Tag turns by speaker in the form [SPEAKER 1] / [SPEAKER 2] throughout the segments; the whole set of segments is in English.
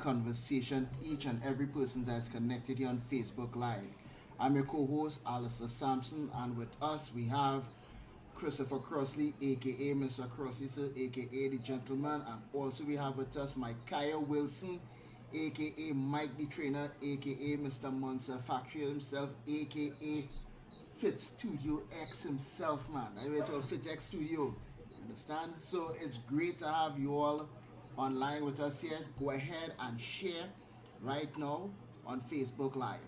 [SPEAKER 1] conversation, each and every person that's connected here on Facebook Live. I'm your co-host, Alistair Sampson, and with us we have Christopher Crossley, aka Mr. Crossley, sir, aka the gentleman, and also we have with us Micaiah Wilson, aka Mike the Trainer, aka Mr. Monster Factory himself, aka Fit Studio X himself, man. I mean, it's Fit X Studio. Understand? So it's great to have you all online with us here. Go ahead and share right now on Facebook Live.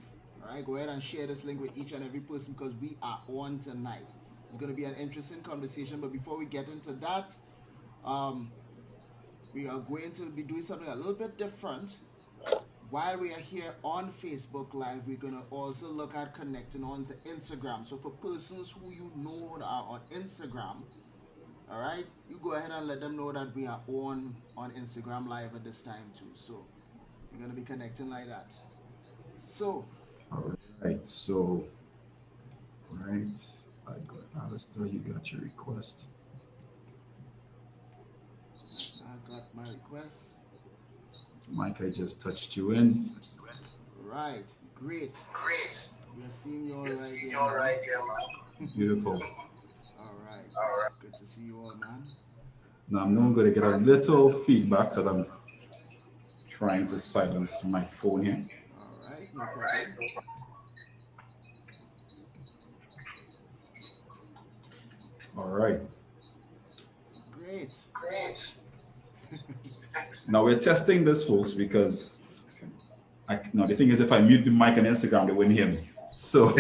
[SPEAKER 1] All right, go ahead and share this link with each and every person because we are on tonight. It's going to be an interesting conversation. But before we get into that, um, we are going to be doing something a little bit different. While we are here on Facebook Live, we're going to also look at connecting on to Instagram. So for persons who you know that are on Instagram, all right, you go ahead and let them know that we are on Instagram Live at this time too. So we're going to be connecting like that. So,
[SPEAKER 2] All right. So, right. I got Alistair. You got your request.
[SPEAKER 1] I got my request.
[SPEAKER 2] Mike, I just touched you in.
[SPEAKER 1] Right, great.
[SPEAKER 3] Great.
[SPEAKER 1] We are seeing you all
[SPEAKER 3] You're
[SPEAKER 1] right
[SPEAKER 3] seeing
[SPEAKER 1] here,
[SPEAKER 3] all
[SPEAKER 1] man.
[SPEAKER 3] right here, man.
[SPEAKER 2] Beautiful.
[SPEAKER 1] All right,
[SPEAKER 3] All right.
[SPEAKER 1] good to see you all, man.
[SPEAKER 2] Now I'm not going to get a little feedback because I'm trying to silence my phone here.
[SPEAKER 1] All right, no
[SPEAKER 3] All right.
[SPEAKER 1] problem.
[SPEAKER 3] No problem.
[SPEAKER 2] All right.
[SPEAKER 1] Great.
[SPEAKER 3] Great.
[SPEAKER 2] Now we're testing this, folks, because now the thing is, if I mute the mic on Instagram, they won't hear me. So,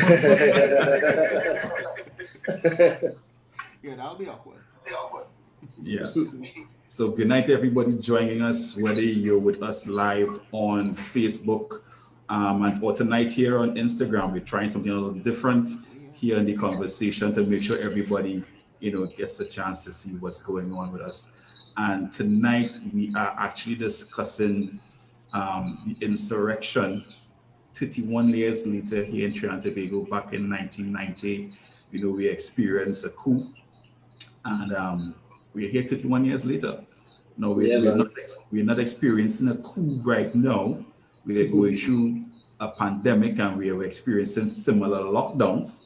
[SPEAKER 1] Yeah, that'll be awkward.
[SPEAKER 3] Yeah, but
[SPEAKER 2] yeah. So good night to everybody joining us, whether you're with us live on Facebook and or tonight here on Instagram. We're trying something a little different
[SPEAKER 1] Yeah.
[SPEAKER 2] here in the conversation to make sure everybody, gets a chance to see what's going on with us. And tonight we are actually discussing the insurrection 31 years later here in Trinidad and Tobago back in 1990. We experienced a coup and we're here 31 years later. No,
[SPEAKER 4] Yeah, man.
[SPEAKER 2] we're not experiencing a coup right now. We are going through a pandemic and we are experiencing similar lockdowns.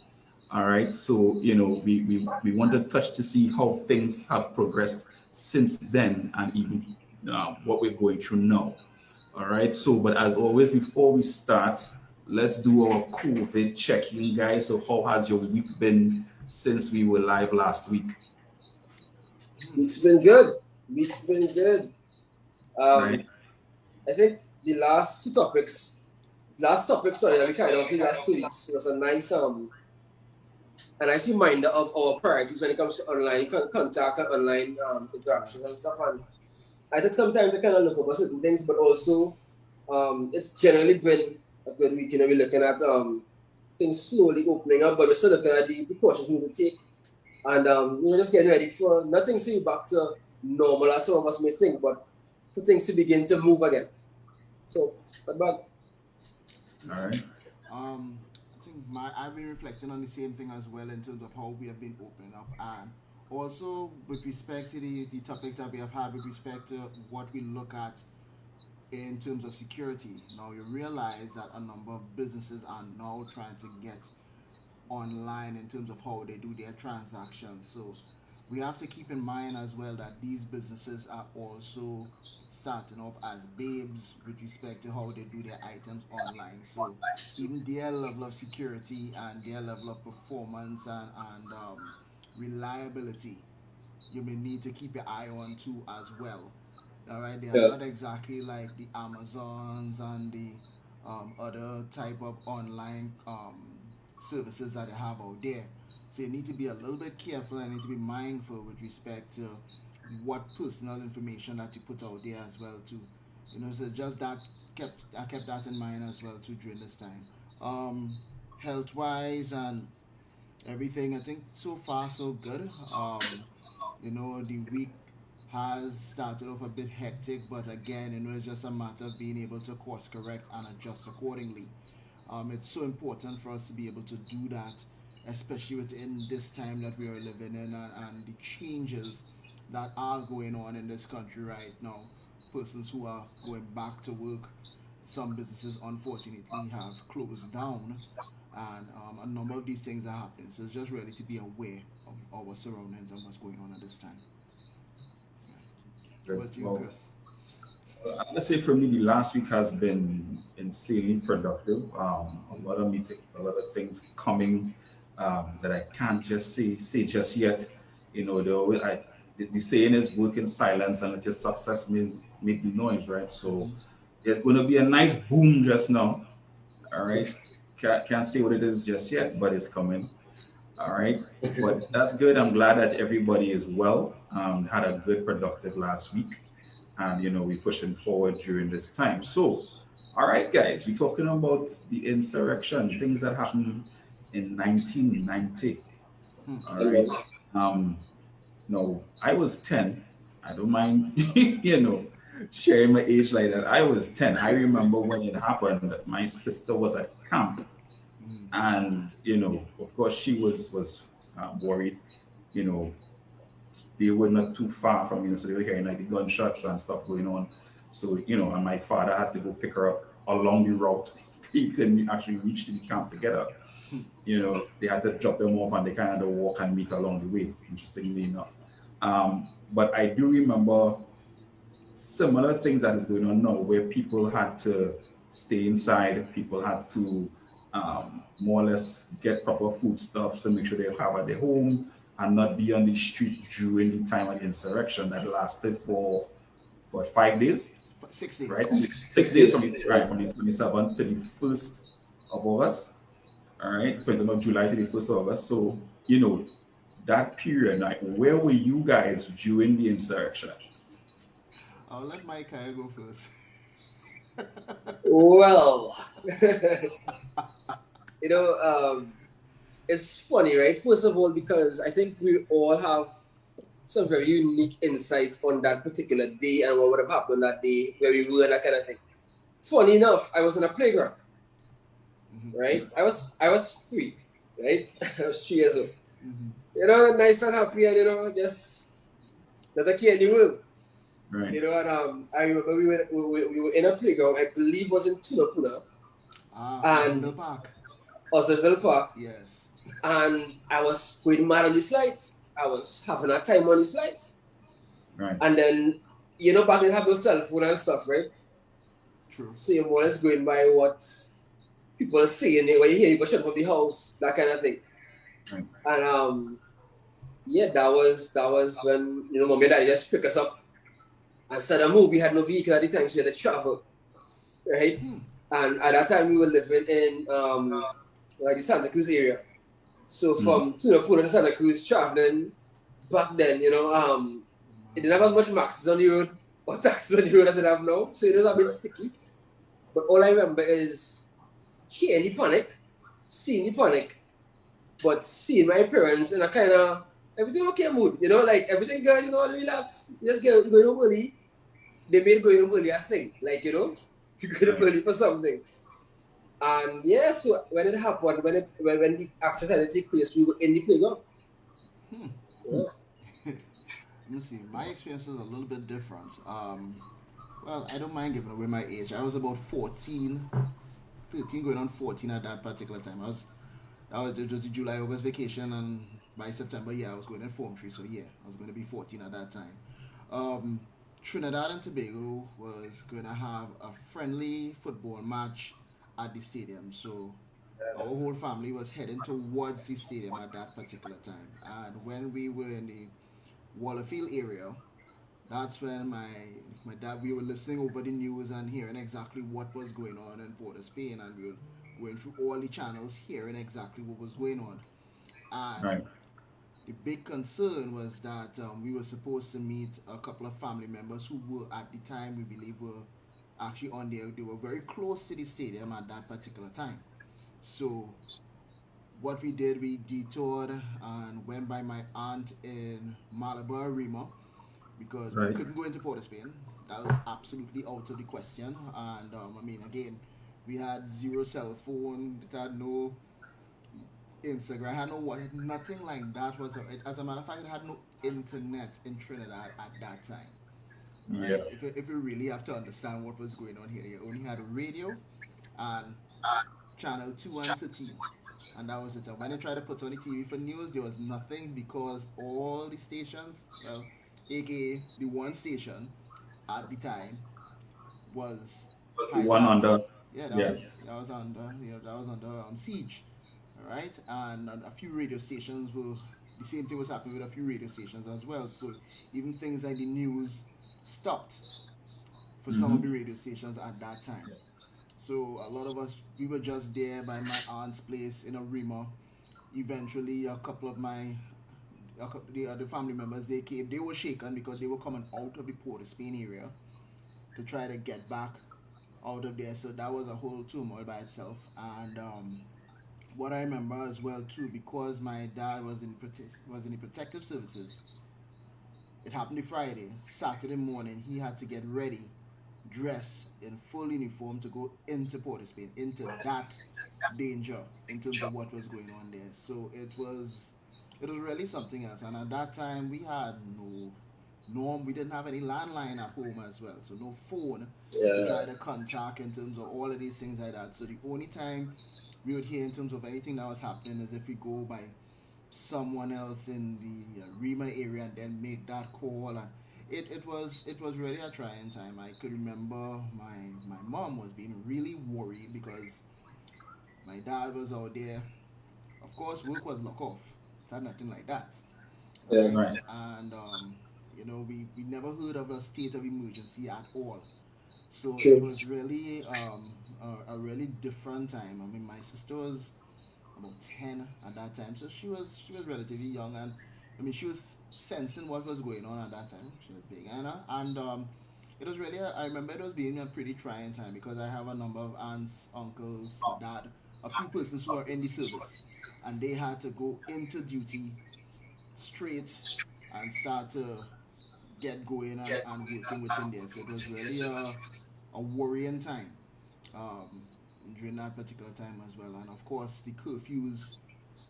[SPEAKER 2] All right, so we want to touch to see how things have progressed since then and even what we're going through now. All right, so but as always, before we start, let's do our COVID check-in, guys. So how has your week been since we were live last week?
[SPEAKER 4] Week's been good. Week's been good.
[SPEAKER 2] Right?
[SPEAKER 4] Um, I think the last topic, sorry, that we carried on for the last 2 weeks was a nice reminder of our priorities when it comes to online contact and online interactions and stuff. And I took some time to kind of look over certain things, but also it's generally been a good week. We're looking at things slowly opening up, but we're still looking at the precautions we need to take. And just getting ready for nothing to be back to normal as some of us may think, but for things to begin to move again. So, but
[SPEAKER 2] All right.
[SPEAKER 1] I think I've been reflecting on the same thing as well in terms of how we have been opening up and also with respect to the topics that we have had with respect to what we look at in terms of security. Now you realize that a number of businesses are now trying to get online in terms of how they do their transactions. So we have to keep in mind as well that these businesses are also starting off as babes with respect to how they do their items online. So even their level of security and their level of performance and reliability, you may need to keep your eye on too as well. All right, they are
[SPEAKER 4] yeah,
[SPEAKER 1] not exactly like the Amazons and the other type of online services that they have out there. So you need to be a little bit careful and need to be mindful with respect to what personal information that you put out there as well too. So just that I kept that in mind as well too during this time. Health wise and everything, I think so far so good. The week has started off a bit hectic, but again, it's just a matter of being able to course correct and adjust accordingly. It's so important for us to be able to do that, especially within this time that we are living in and the changes that are going on in this country right now. persons who are going back to work. Some businesses, unfortunately, have closed down, and a number of these things are happening. So it's just really to be aware of our surroundings and what's going on at this time. What
[SPEAKER 2] Good.
[SPEAKER 1] about you,
[SPEAKER 2] Well,
[SPEAKER 1] Chris?
[SPEAKER 2] let's say for me, the last week has been insanely productive. A lot of meetings, a lot of things coming that I can't just say just yet. You know, the saying is work in silence and let your success make the noise, right? So
[SPEAKER 1] Mm-hmm.
[SPEAKER 2] there's going to be a nice boom just now. All right. Can't say what it is just yet, but it's coming. All right. But that's good. I'm glad that everybody is well. Had a good, productive last week. And, we're pushing forward during this time. So, all right, guys, we're talking about the insurrection, things that happened in 1990.
[SPEAKER 1] Hmm.
[SPEAKER 2] All
[SPEAKER 4] And
[SPEAKER 2] right.
[SPEAKER 4] then,
[SPEAKER 2] Um, no, I was 10. I don't mind, sharing my age like that. I was 10. I remember when it happened, my sister was at camp,
[SPEAKER 1] Mm-hmm.
[SPEAKER 2] and of course she was worried. you know they were not too far from so they were hearing like the gunshots and stuff going on. So and my father had to go pick her up along the route. He couldn't actually reach to the camp to get her. They had to drop them off and they kind of walk and meet along the way, interestingly enough. But I do remember similar things that is going on now where people had to stay inside, people had to more or less get proper foodstuffs to make sure they have at their home and not be on the street during the time of the insurrection that lasted for 5 days,
[SPEAKER 1] 6 days.
[SPEAKER 2] right? 6 days from
[SPEAKER 4] 6 days.
[SPEAKER 2] the 27th to the 1st of August, all right, 27th of July to the 1st of August. So, that period, like, where were you guys during the insurrection?
[SPEAKER 1] I'll let Micah go first.
[SPEAKER 4] Well, you know, it's funny, right? First of all, because I think we all have some very unique insights on that particular day and what would have happened that day, where we were, that kind of thing. Funny enough, I was in a playground,
[SPEAKER 1] Mm-hmm.
[SPEAKER 4] right? I was 3, right? I was 3 years old.
[SPEAKER 1] Mm-hmm.
[SPEAKER 4] Nice and happy, and just a kid in the world.
[SPEAKER 2] Right.
[SPEAKER 4] And I remember we were in a playground, I believe was in Tunapuna
[SPEAKER 1] Pleasantville
[SPEAKER 4] and
[SPEAKER 1] Park.
[SPEAKER 4] Ossenville Park,
[SPEAKER 1] Yes.
[SPEAKER 4] and I was going mad on the slides. I was having a time on the slides.
[SPEAKER 2] Right.
[SPEAKER 4] And then, back then have no cell phone and stuff, right?
[SPEAKER 1] True.
[SPEAKER 4] So you're more or less going by what people are saying, when you hear people shut up the house, that kind of thing.
[SPEAKER 2] Right.
[SPEAKER 4] And that was when, mommy and daddy just pick us up and said a move. We had no vehicle at the time, so we had to travel, right?
[SPEAKER 1] Hmm.
[SPEAKER 4] And at that time we were living in like the Santa Cruz area. So from Tunapuna to Santa Cruz traveling back then, it didn't have as much maxes on the road or taxes on the road as it have now. So it was a bit sticky. But all I remember is hearing the panic, seeing the panic, but seeing my parents in a kind of everything okay mood, like everything good, relax, just going home early. They made going home early a thing, like, you going home early for something. And yeah, so when it happened, when the action started to take place, we were in the playground.
[SPEAKER 1] Hmm.
[SPEAKER 4] Yeah.
[SPEAKER 1] Let me see. My experience is a little bit different. Well, I don't mind giving away my age. I was about 14, 13 going on 14 at that particular time. It was the July August vacation, and by September, yeah, I was going in Form 3, so yeah, I was going to be 14 at that time. Um, Trinidad and Tobago was going to have a friendly football match at the stadium, so our
[SPEAKER 4] Yes.
[SPEAKER 1] whole family was heading towards the stadium at that particular time. And when we were in the Wallerfield area, that's when my dad, we were listening over the news and hearing exactly what was going on in Port of Spain, and we were going through all the channels hearing exactly what was going on. And
[SPEAKER 2] Right.
[SPEAKER 1] the big concern was that we were supposed to meet a couple of family members who were at the time, we believe, were actually on there. They were very close to the stadium at that particular time. So what we did, we detoured and went by my aunt in Malabar, Rima, because we
[SPEAKER 2] Right.
[SPEAKER 1] couldn't go into Port of Spain. That was absolutely out of the question. And again, we had zero cell phone. It had no Instagram. It had no what? Nothing like that was. As a matter of fact, it had no internet in Trinidad at that time.
[SPEAKER 2] Yeah.
[SPEAKER 1] right? If you really have to understand what was going on here, you only had a radio and channel 2 and 13. And that was it. And when they tried to put on the TV for news, there was nothing because all the stations, well, aka the one station at the time was
[SPEAKER 2] Was the one
[SPEAKER 1] hijacked.
[SPEAKER 2] under,
[SPEAKER 1] Yeah,
[SPEAKER 2] yeah.
[SPEAKER 1] that was under that was under siege, all right. And a few radio stations were the same thing was happening with a few radio stations as well. So even things like the news stopped for some of the
[SPEAKER 2] Mm-hmm.
[SPEAKER 1] radio stations at that time. So a lot of us we were just there by my aunt's place in a Rima. Eventually, a couple of the other family members they came. They were shaken because they were coming out of the Port of Spain area to try to get back out of there. So that was a whole turmoil by itself. And what I remember as well too, because my dad was in the protective services. It happened the Friday. Saturday morning, he had to get ready, dress in full uniform to go into Port of Spain, into that danger in terms of what was going on there. So it was really something else. And at that time, we had no norm. We didn't have any landline at home as well, so no phone to
[SPEAKER 4] Yeah.
[SPEAKER 1] try to contact in terms of all of these things like that. So the only time we would hear in terms of anything that was happening is if we go by someone else in the Rima area and then make that call. And it was really a trying time. I could remember my mom was being really worried because my dad was out there. Of course, work was locked off. It had nothing like that. All
[SPEAKER 4] Yeah.
[SPEAKER 1] right,
[SPEAKER 2] Right.
[SPEAKER 1] and we never heard of a state of emergency at all. So it
[SPEAKER 4] True.
[SPEAKER 1] was really a really different time. I mean, my sister was about 10 at that time, so she was relatively young, and I mean she was sensing what was going on at that time. She was big, and it was really I remember it was being a pretty trying time because I have a number of aunts, uncles, dad, a few persons who are in the service, and they had to go into duty straight and start to get going and working within there. So it was really a worrying time um, during that particular time as well. And of course, the curfews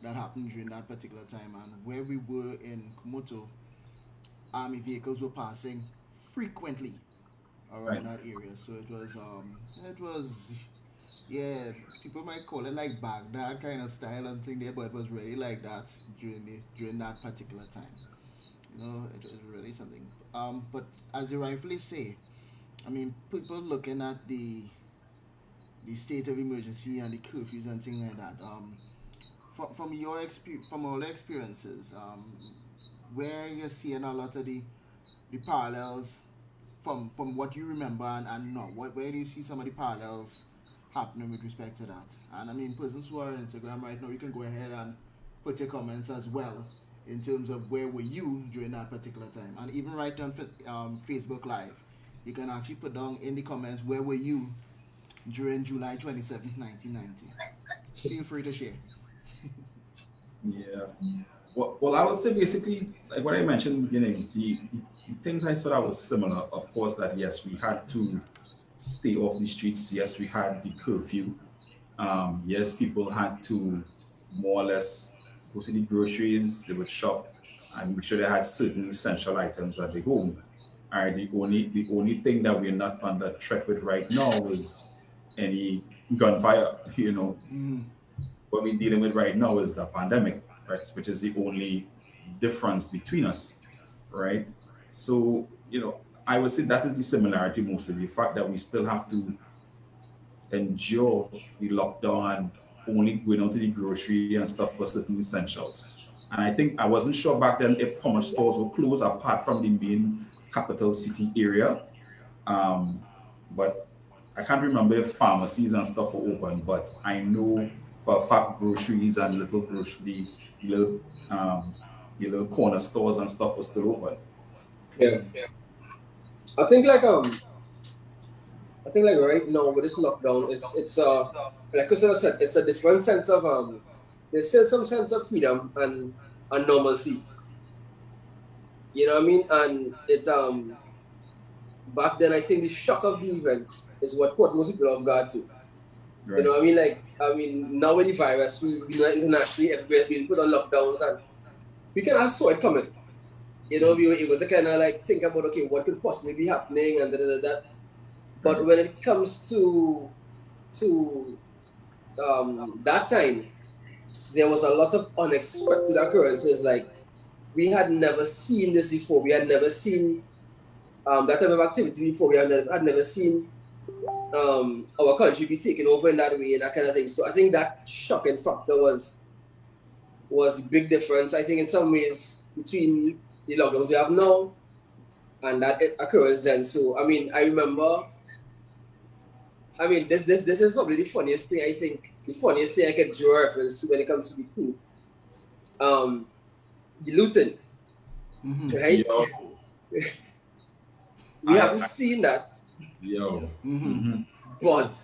[SPEAKER 1] that happened during that particular time and where we were in Kumoto, army vehicles were passing frequently around
[SPEAKER 2] Right.
[SPEAKER 1] that area. So it was yeah, people might call it like Baghdad kind of style and thing there, but it was really like that during that particular time. It was really something. But as you rightfully say, I mean, people looking at the state of emergency and the curfews and things like that. From your experience, from all the experiences, where you're seeing a lot of the parallels from what you remember and not. Where do you see some of the parallels happening with respect to that? And I mean, persons who are on Instagram right now, you can go ahead and put your comments as well in terms of where were you during that particular time, and even right on Facebook Live, you can actually put down in the comments where were you during July 27th, 1990. Feel free to share.
[SPEAKER 2] Yeah. Well, I would say basically, like what I mentioned in the beginning, the things I saw that was similar. Of course, that yes, we had to stay off the streets. Yes, we had the curfew. Yes, people had to more or less go to the groceries. They would shop and make sure they had certain essential items at the home. All right. The only thing that we're not under threat with right now is any gunfire.
[SPEAKER 1] Mm,
[SPEAKER 2] What we're dealing with right now is the pandemic, right? Which is the only difference between us, right? So, I would say that is the similarity mostly. The fact that we still have to endure the lockdown and only going out to the grocery and stuff for certain essentials. And I think I wasn't sure back then if how much stores were closed apart from the main capital city area. Um, but I can't remember if pharmacies and stuff were open, but I know for a fact groceries and little grocery, little um, the little corner stores and stuff were still open.
[SPEAKER 4] Yeah. I think like I think like right now with this lockdown, it's like I said, it's a different sense of there's still some sense of freedom and normalcy. You know what I mean? And it's back then I think the shock of the event is what caught most people off guard too. You
[SPEAKER 2] Right.
[SPEAKER 4] know what I mean? Like I mean now with the virus, we know internationally everywhere being put on lockdowns and we kind of saw it coming. You know, we were able to kind of like think about, okay, what could possibly be happening and that. But when it comes to that time, there was a lot of unexpected occurrences. Like, we had never seen this before. We had never seen that type of activity before. We had never seen our country be taken over in that way and that kind of thing. So I think that shocking factor was the big difference, I think, in some ways, between the lockdowns we have now and that occurrence then. So, I mean, I remember, this is probably the funniest thing, I think, the funniest thing I can draw reference to when it comes to the coup. The looting, right?
[SPEAKER 2] Yo.
[SPEAKER 4] We haven't seen that.
[SPEAKER 2] Yo.
[SPEAKER 4] But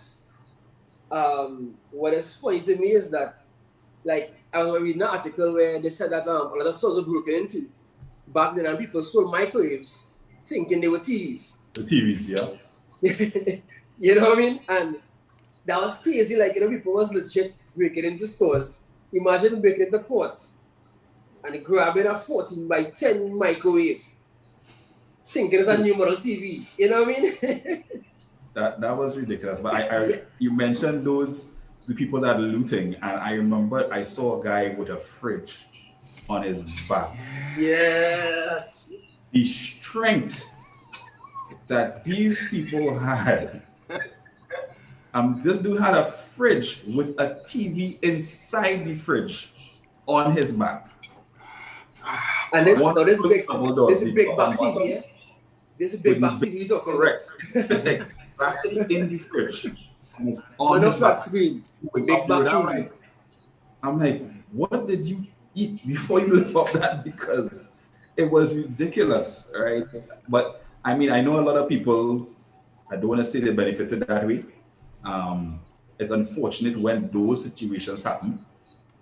[SPEAKER 4] what is funny to me is that, like, I was reading an article where they said that a lot of stores were broken into back then, and people sold microwaves thinking they were TVs.
[SPEAKER 2] The TVs, yeah.
[SPEAKER 4] You know what I mean? And that was crazy. Like, you know, people was legit breaking into stores. Imagine breaking into courts and grabbing a 14 by 10 microwave, thinking it's a new model TV. You know what I mean?
[SPEAKER 2] That was ridiculous. But you mentioned the people that are looting, and I remember I saw a guy with a fridge on his back.
[SPEAKER 4] Yes.
[SPEAKER 2] The strength that these people had. This dude had a fridge with a TV inside the fridge on his back.
[SPEAKER 4] And this big back TV, yeah? This is big back TV you're talking about.
[SPEAKER 2] Correct. Exactly in the fridge. And it's
[SPEAKER 4] on
[SPEAKER 2] his
[SPEAKER 4] flat
[SPEAKER 2] back.
[SPEAKER 4] screen. Big back TV.
[SPEAKER 2] I'm like, what did you eat before you lift up that? Because it was ridiculous, right? But I mean, I know a lot of people, I don't want to say they benefited that way. It's unfortunate when those situations happen,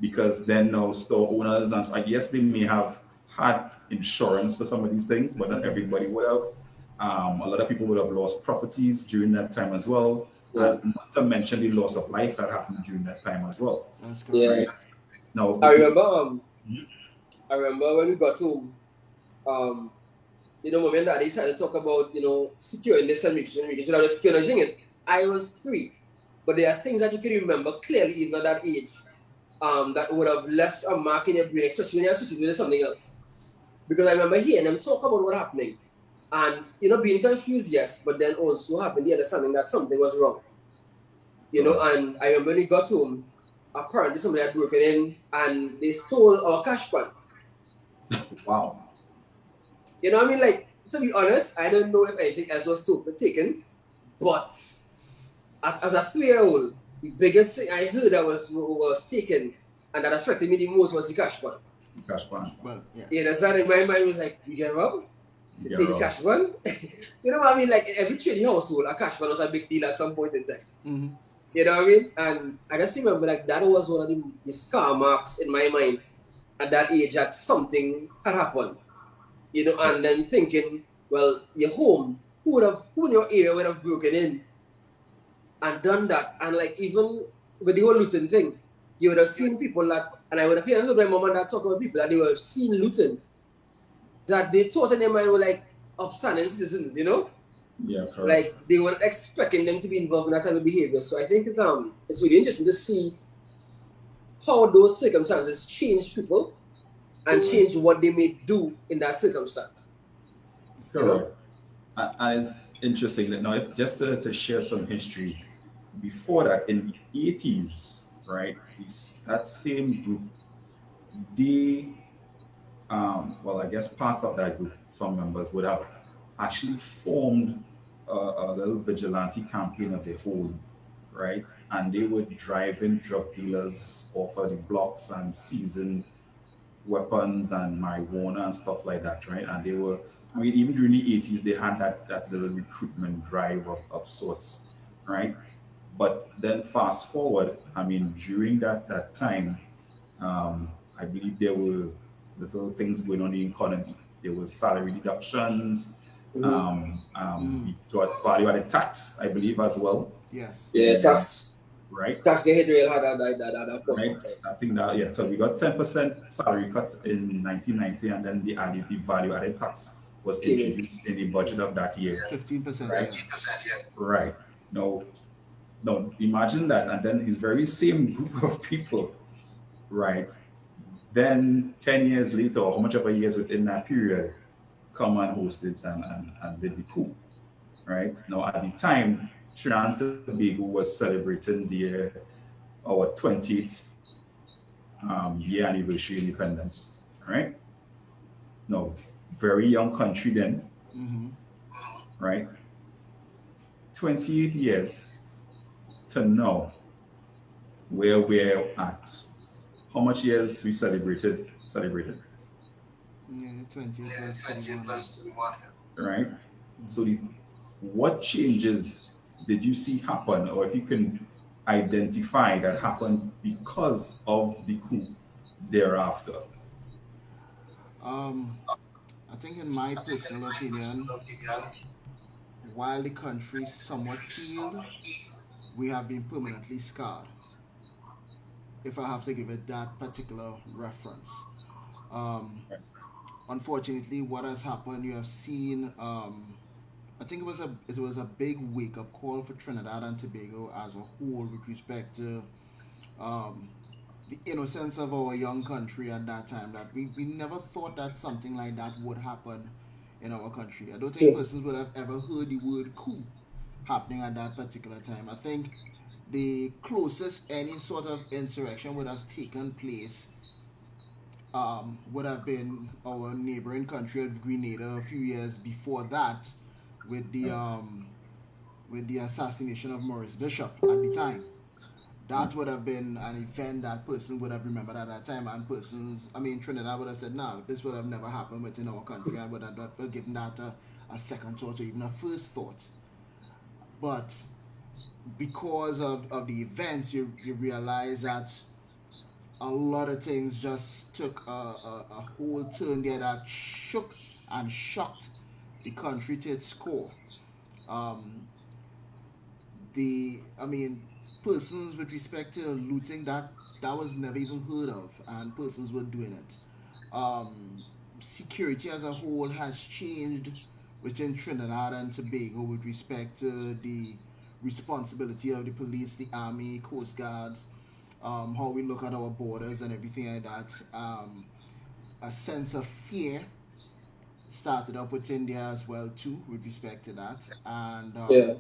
[SPEAKER 2] because then now store owners, and I guess they may have had insurance for some of these things, but not everybody would have. A lot of people would have lost properties during that time as well.
[SPEAKER 4] Yeah.
[SPEAKER 2] Not to mention the loss of life that happened during that time as well.
[SPEAKER 1] That's correct.
[SPEAKER 4] Yeah.
[SPEAKER 2] Now,
[SPEAKER 4] I remember when we got home, you know, moment that they started to talk about, you know, securing this and making sure that the secure. The thing is, I was 3, but there are things that you can remember clearly even at that age, that would have left a mark in your brain, especially when you're associated with something else. Because I remember hearing them talk about what happening, and, you know, being confused, yes, but then also having the understanding that something was wrong. You know, and I remember when we got home, apparently somebody had broken in and they stole our cash pan.
[SPEAKER 2] wow.
[SPEAKER 4] You know what I mean? Like, to be honest, I don't know if anything else was taken, but as a 3-year-old, the biggest thing I heard that was taken and that affected me the most was the cash pan.
[SPEAKER 2] Cash pan.
[SPEAKER 1] Well, yeah.
[SPEAKER 4] Yeah, that's what in my mind was like, we get robbed? You take the cash pan? You know what I mean? Like, in every trading household, a cash pan was a big deal at some point in time.
[SPEAKER 1] Mm-hmm.
[SPEAKER 4] You know what I mean? And I just remember, like, that was one of the scar marks in my mind at that age, that something had happened. You know, and then thinking, well, you're home. Who in your area would have broken in and done that? And like, even with the whole looting thing, you would have seen people that, and I would have heard my mom and dad talk about people that they would have seen looting, that they thought in their mind were like upstanding citizens, you know?
[SPEAKER 2] Yeah, correct.
[SPEAKER 4] Like, they weren't expecting them to be involved in that type of behavior. So I think it's really interesting to see how those circumstances change people and change what they may do in that circumstance.
[SPEAKER 2] Correct.
[SPEAKER 4] You know?
[SPEAKER 2] And it's interesting that now, just to share some history, before that, in the 80s, right, that same group, they, well, I guess parts of that group, some members would have actually formed a little vigilante campaign of their own, right? And they were driving drug dealers off of the blocks and seizing weapons and marijuana and stuff like that, right? And they were, I mean, even during the 80s, they had that little recruitment drive of sorts, right? But then fast forward, I mean, during that time, I believe there were little things going on in the economy. There was salary reductions. We got value-added tax, I believe, as well.
[SPEAKER 1] Yes.
[SPEAKER 4] Yeah, tax.
[SPEAKER 2] right?
[SPEAKER 4] Tax get hit real hard at that point in
[SPEAKER 2] Right.
[SPEAKER 4] time.
[SPEAKER 2] I think that, yeah, so we got 10% salary cut in 1990, and then the value added tax was
[SPEAKER 4] Came in.
[SPEAKER 2] introduced in the budget of that year.
[SPEAKER 1] 15%,
[SPEAKER 2] Right.
[SPEAKER 1] yeah.
[SPEAKER 2] Right. Now, now imagine that, and then this very same group of people, right? Then 10 years later, or how much of a years within that period, come and host it and did the coup, right? Now, at the time, Trinidad and Tobago was celebrating our 20th year anniversary independence, right? Now, very young country then,
[SPEAKER 1] Mm-hmm.
[SPEAKER 2] right? 28 years to now, where we're at. How much years we celebrated?
[SPEAKER 1] Yeah, 20 plus 21.
[SPEAKER 2] Right? So what changes did you see happen, or if you can identify that happened because of the coup thereafter?
[SPEAKER 1] I think in my personal opinion, while the country somewhat healed, we have been permanently scarred. If I have to give it that particular reference. Um, Unfortunately, what has happened, you have seen. I think it was a big wake up call for Trinidad and Tobago as a whole with respect to um, the innocence of our young country at that time. That we never thought that something like that would happen in our country. I don't think
[SPEAKER 4] True.
[SPEAKER 1] persons would have ever heard the word coup happening at that particular time. I think the closest any sort of insurrection would have taken place would have been our neighboring country of Grenada a few years before that, with the assassination of Maurice Bishop at the time. That would have been an event that person would have remembered at that time, and Trinidad would have said, "No, this would have never happened within our country," and would have not given that a second thought or even a first thought. But because of the events, you realize that a lot of things just took a whole turn there that shook and shocked the country to its core. Um, persons with respect to looting that was never even heard of, and persons were doing it. Security as a whole has changed within Trinidad and Tobago with respect to the responsibility of the police, the army, coast guards, how we look at our borders and everything like that. A sense of fear started up within there as well too with respect to that, and
[SPEAKER 4] Yeah.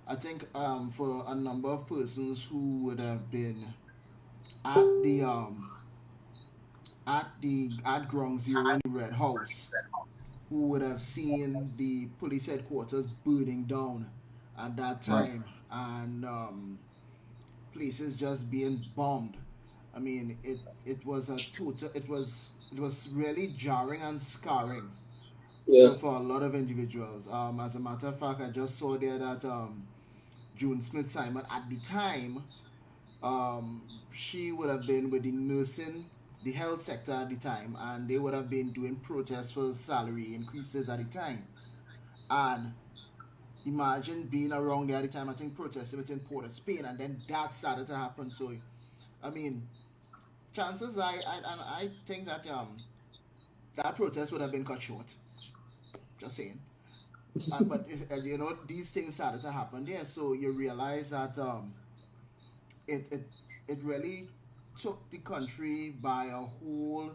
[SPEAKER 1] I think for a number of persons who would have been at at ground zero in the red house, who would have seen the police headquarters burning down at that
[SPEAKER 2] Right.
[SPEAKER 1] time, and places just being bombed. It was a total. It was really jarring and scarring
[SPEAKER 4] Yeah.
[SPEAKER 1] for a lot of individuals. As a matter of fact, I just saw there that June Smith Simon at the time, um, she would have been with the nursing, the health sector at the time, and they would have been doing protests for salary increases at the time. And imagine being around there at the time, I think protesting within Port of Spain, and then that started to happen. So, I mean, chances I think that that protest would have been cut short. Just saying. But these things started to happen there, so you realize that it it it really took the country by a whole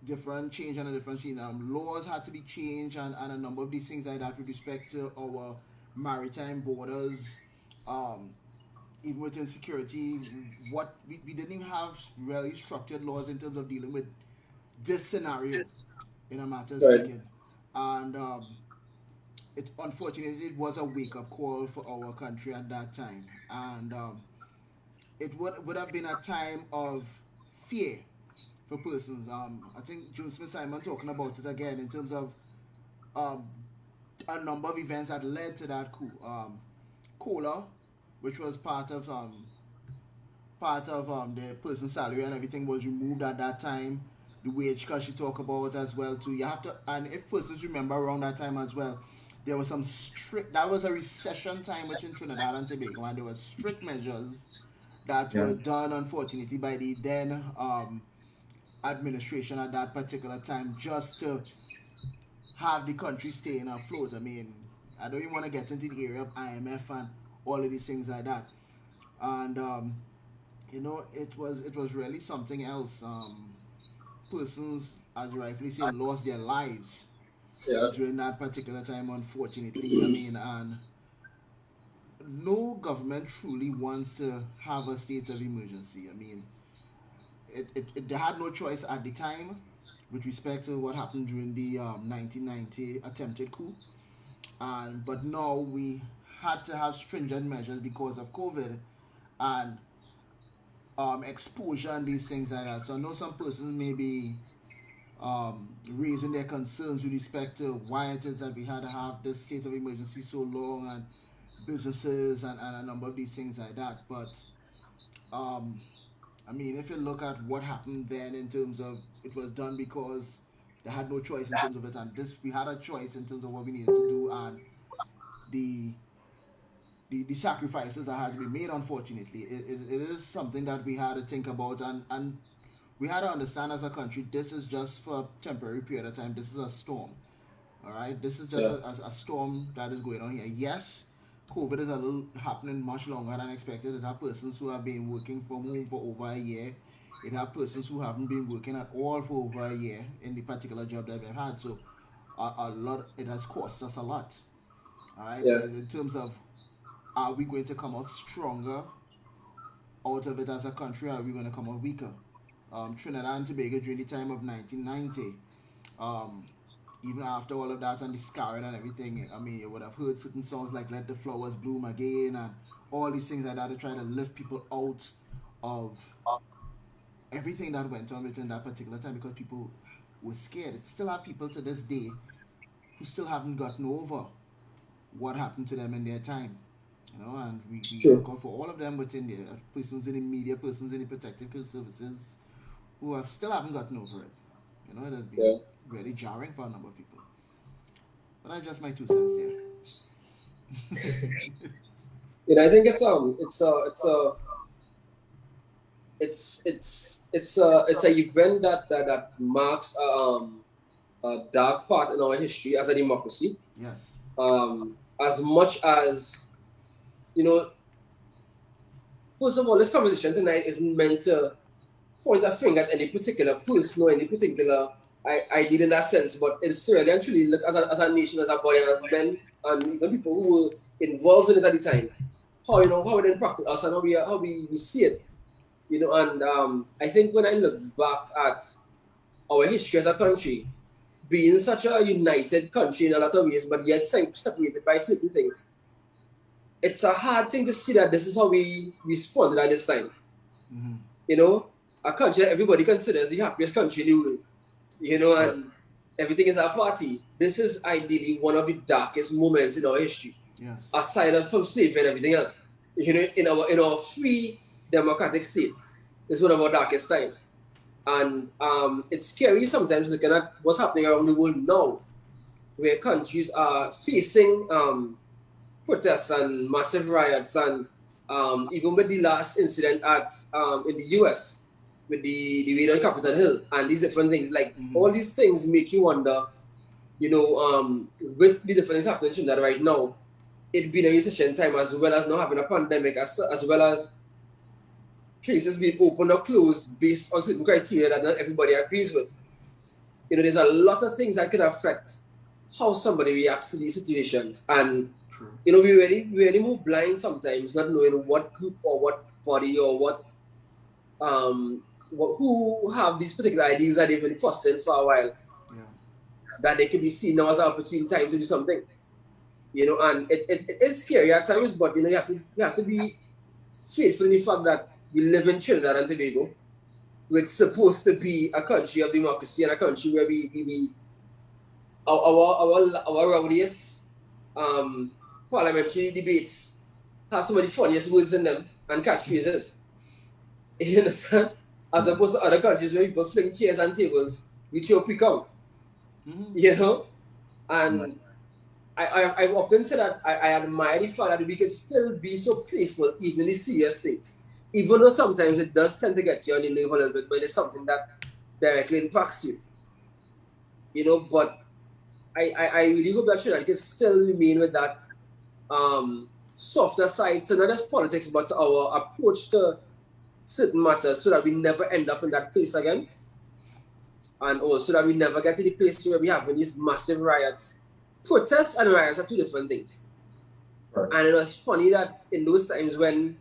[SPEAKER 1] different change and a different scene. Laws had to be changed, and a number of these things like that with respect to our maritime borders, um, even within security. What we didn't even have really structured laws in terms of dealing with this scenario, in a matter of
[SPEAKER 4] Right.
[SPEAKER 1] speaking, and it unfortunately it was a wake up call for our country at that time, and it would have been a time of fear for persons. I think June Smith Simon talking about it again in terms of um, a number of events that led to that coup. Cola, which was part of the person's salary and everything was removed at that time. The wage cut she talk about as well too. You have to, and if persons remember around that time as well, there was some strict, that was a recession time within Trinidad and Tobago, and there were strict measures that
[SPEAKER 2] Yeah.
[SPEAKER 1] were done, unfortunately, by the then administration at that particular time, just to have the country staying afloat. I mean, I don't even want to get into the area of IMF and all of these things like that. And it was really something else. Persons, as you rightfully say, lost their lives
[SPEAKER 4] Yeah.
[SPEAKER 1] during that particular time, unfortunately. I mean, and no government truly wants to have a state of emergency. I mean, they had no choice at the time with respect to what happened during the 1990 attempted coup. And but now we had to have stringent measures because of COVID and exposure and these things like that. So I know some persons may be raising their concerns with respect to why it is that we had to have this state of emergency so long and businesses and a number of these things like that. But um, I mean, if you look at what happened then in terms of it was done because they had no choice in terms of it, and this we had a choice in terms of what we needed to do, and the the sacrifices that had to be made. Unfortunately, it is something that we had to think about, and we had to understand as a country this is just for a temporary period of time. This is a storm. All right, this is just
[SPEAKER 4] Yeah.
[SPEAKER 1] a storm that is going on here. Yes, COVID is a little happening much longer than expected. It have persons who have been working from home for over a year. It have persons who haven't been working at all for over a year in the particular job that they've had. So a lot, it has cost us a lot. All right,
[SPEAKER 4] Yeah.
[SPEAKER 1] but in terms of are we going to come out stronger out of it as a country, or are we going to come out weaker? Trinidad and Tobago during the time of 1990, um, even after all of that and the scarring and everything, I mean, you would have heard certain songs like Let the Flowers Bloom Again and all these things like that to try to lift people out of everything that went on within that particular time because people were scared. It still have people to this day who still haven't gotten over what happened to them in their time. And we
[SPEAKER 4] True.
[SPEAKER 1] look out for all of them within there, persons in the media, persons in the protective services who have still haven't gotten over it. It has been
[SPEAKER 4] Yeah.
[SPEAKER 1] really jarring for a number of people. But that's just my 2 cents here.
[SPEAKER 4] I think it's a event that marks a dark part in our history as a democracy.
[SPEAKER 1] Yes.
[SPEAKER 4] As much as you know, first of all, this conversation tonight isn't meant to point a finger at any particular person or any particular ideal in that sense, but it's really actually look as a nation, as a body, and as men, and even people who were involved in it at the time, how it impacted us and how we see it, and I think when I look back at our history as a country, being such a united country in a lot of ways, but yet separated by certain things, it's a hard thing to see that this is how we responded at this time.
[SPEAKER 1] Mm-hmm.
[SPEAKER 4] A country that everybody considers the happiest country in the world, and everything is a party. This is ideally one of the darkest moments in our history,
[SPEAKER 1] Yes.
[SPEAKER 4] aside from slavery and everything else. In our free democratic state, it's one of our darkest times, and it's scary sometimes looking at what's happening around the world now, where countries are facing protests and massive riots, and even with the last incident in the US with the raid on Capitol Hill and these different things, like all these things make you wonder, with the different things happening in Trinidad right now, it being a recession time as well as now having a pandemic, as well as places being open or closed based on certain criteria that not everybody agrees with. There's a lot of things that could affect how somebody reacts to these situations, and
[SPEAKER 1] True.
[SPEAKER 4] we really move blind sometimes, not knowing what group or what body or who have these particular ideas that they've been fostering for a while,
[SPEAKER 1] Yeah.
[SPEAKER 4] that they could be seen now as an opportune time to do something. And it is scary at times, but you have to be faithful in the fact that we live in Trinidad and Tobago, which is supposed to be a country of democracy and a country where we our rowdiest parliamentary debates have some of the funniest words in them and catchphrases. You understand? As opposed to other countries where people fling chairs and tables with your pick out.
[SPEAKER 1] Mm-hmm.
[SPEAKER 4] And I've often said that I admire the fact that we can still be so playful even in the serious things. Even though sometimes it does tend to get you on the nerve a little bit when it's something that directly impacts you. You know, but I really hope that Trinidad can still remain with that softer side to not just politics, but to our approach to certain matters so that we never end up in that place again. And also that we never get to the place where we have these massive riots. Protests and riots are two different things.
[SPEAKER 2] Right.
[SPEAKER 4] And it was funny that in those times when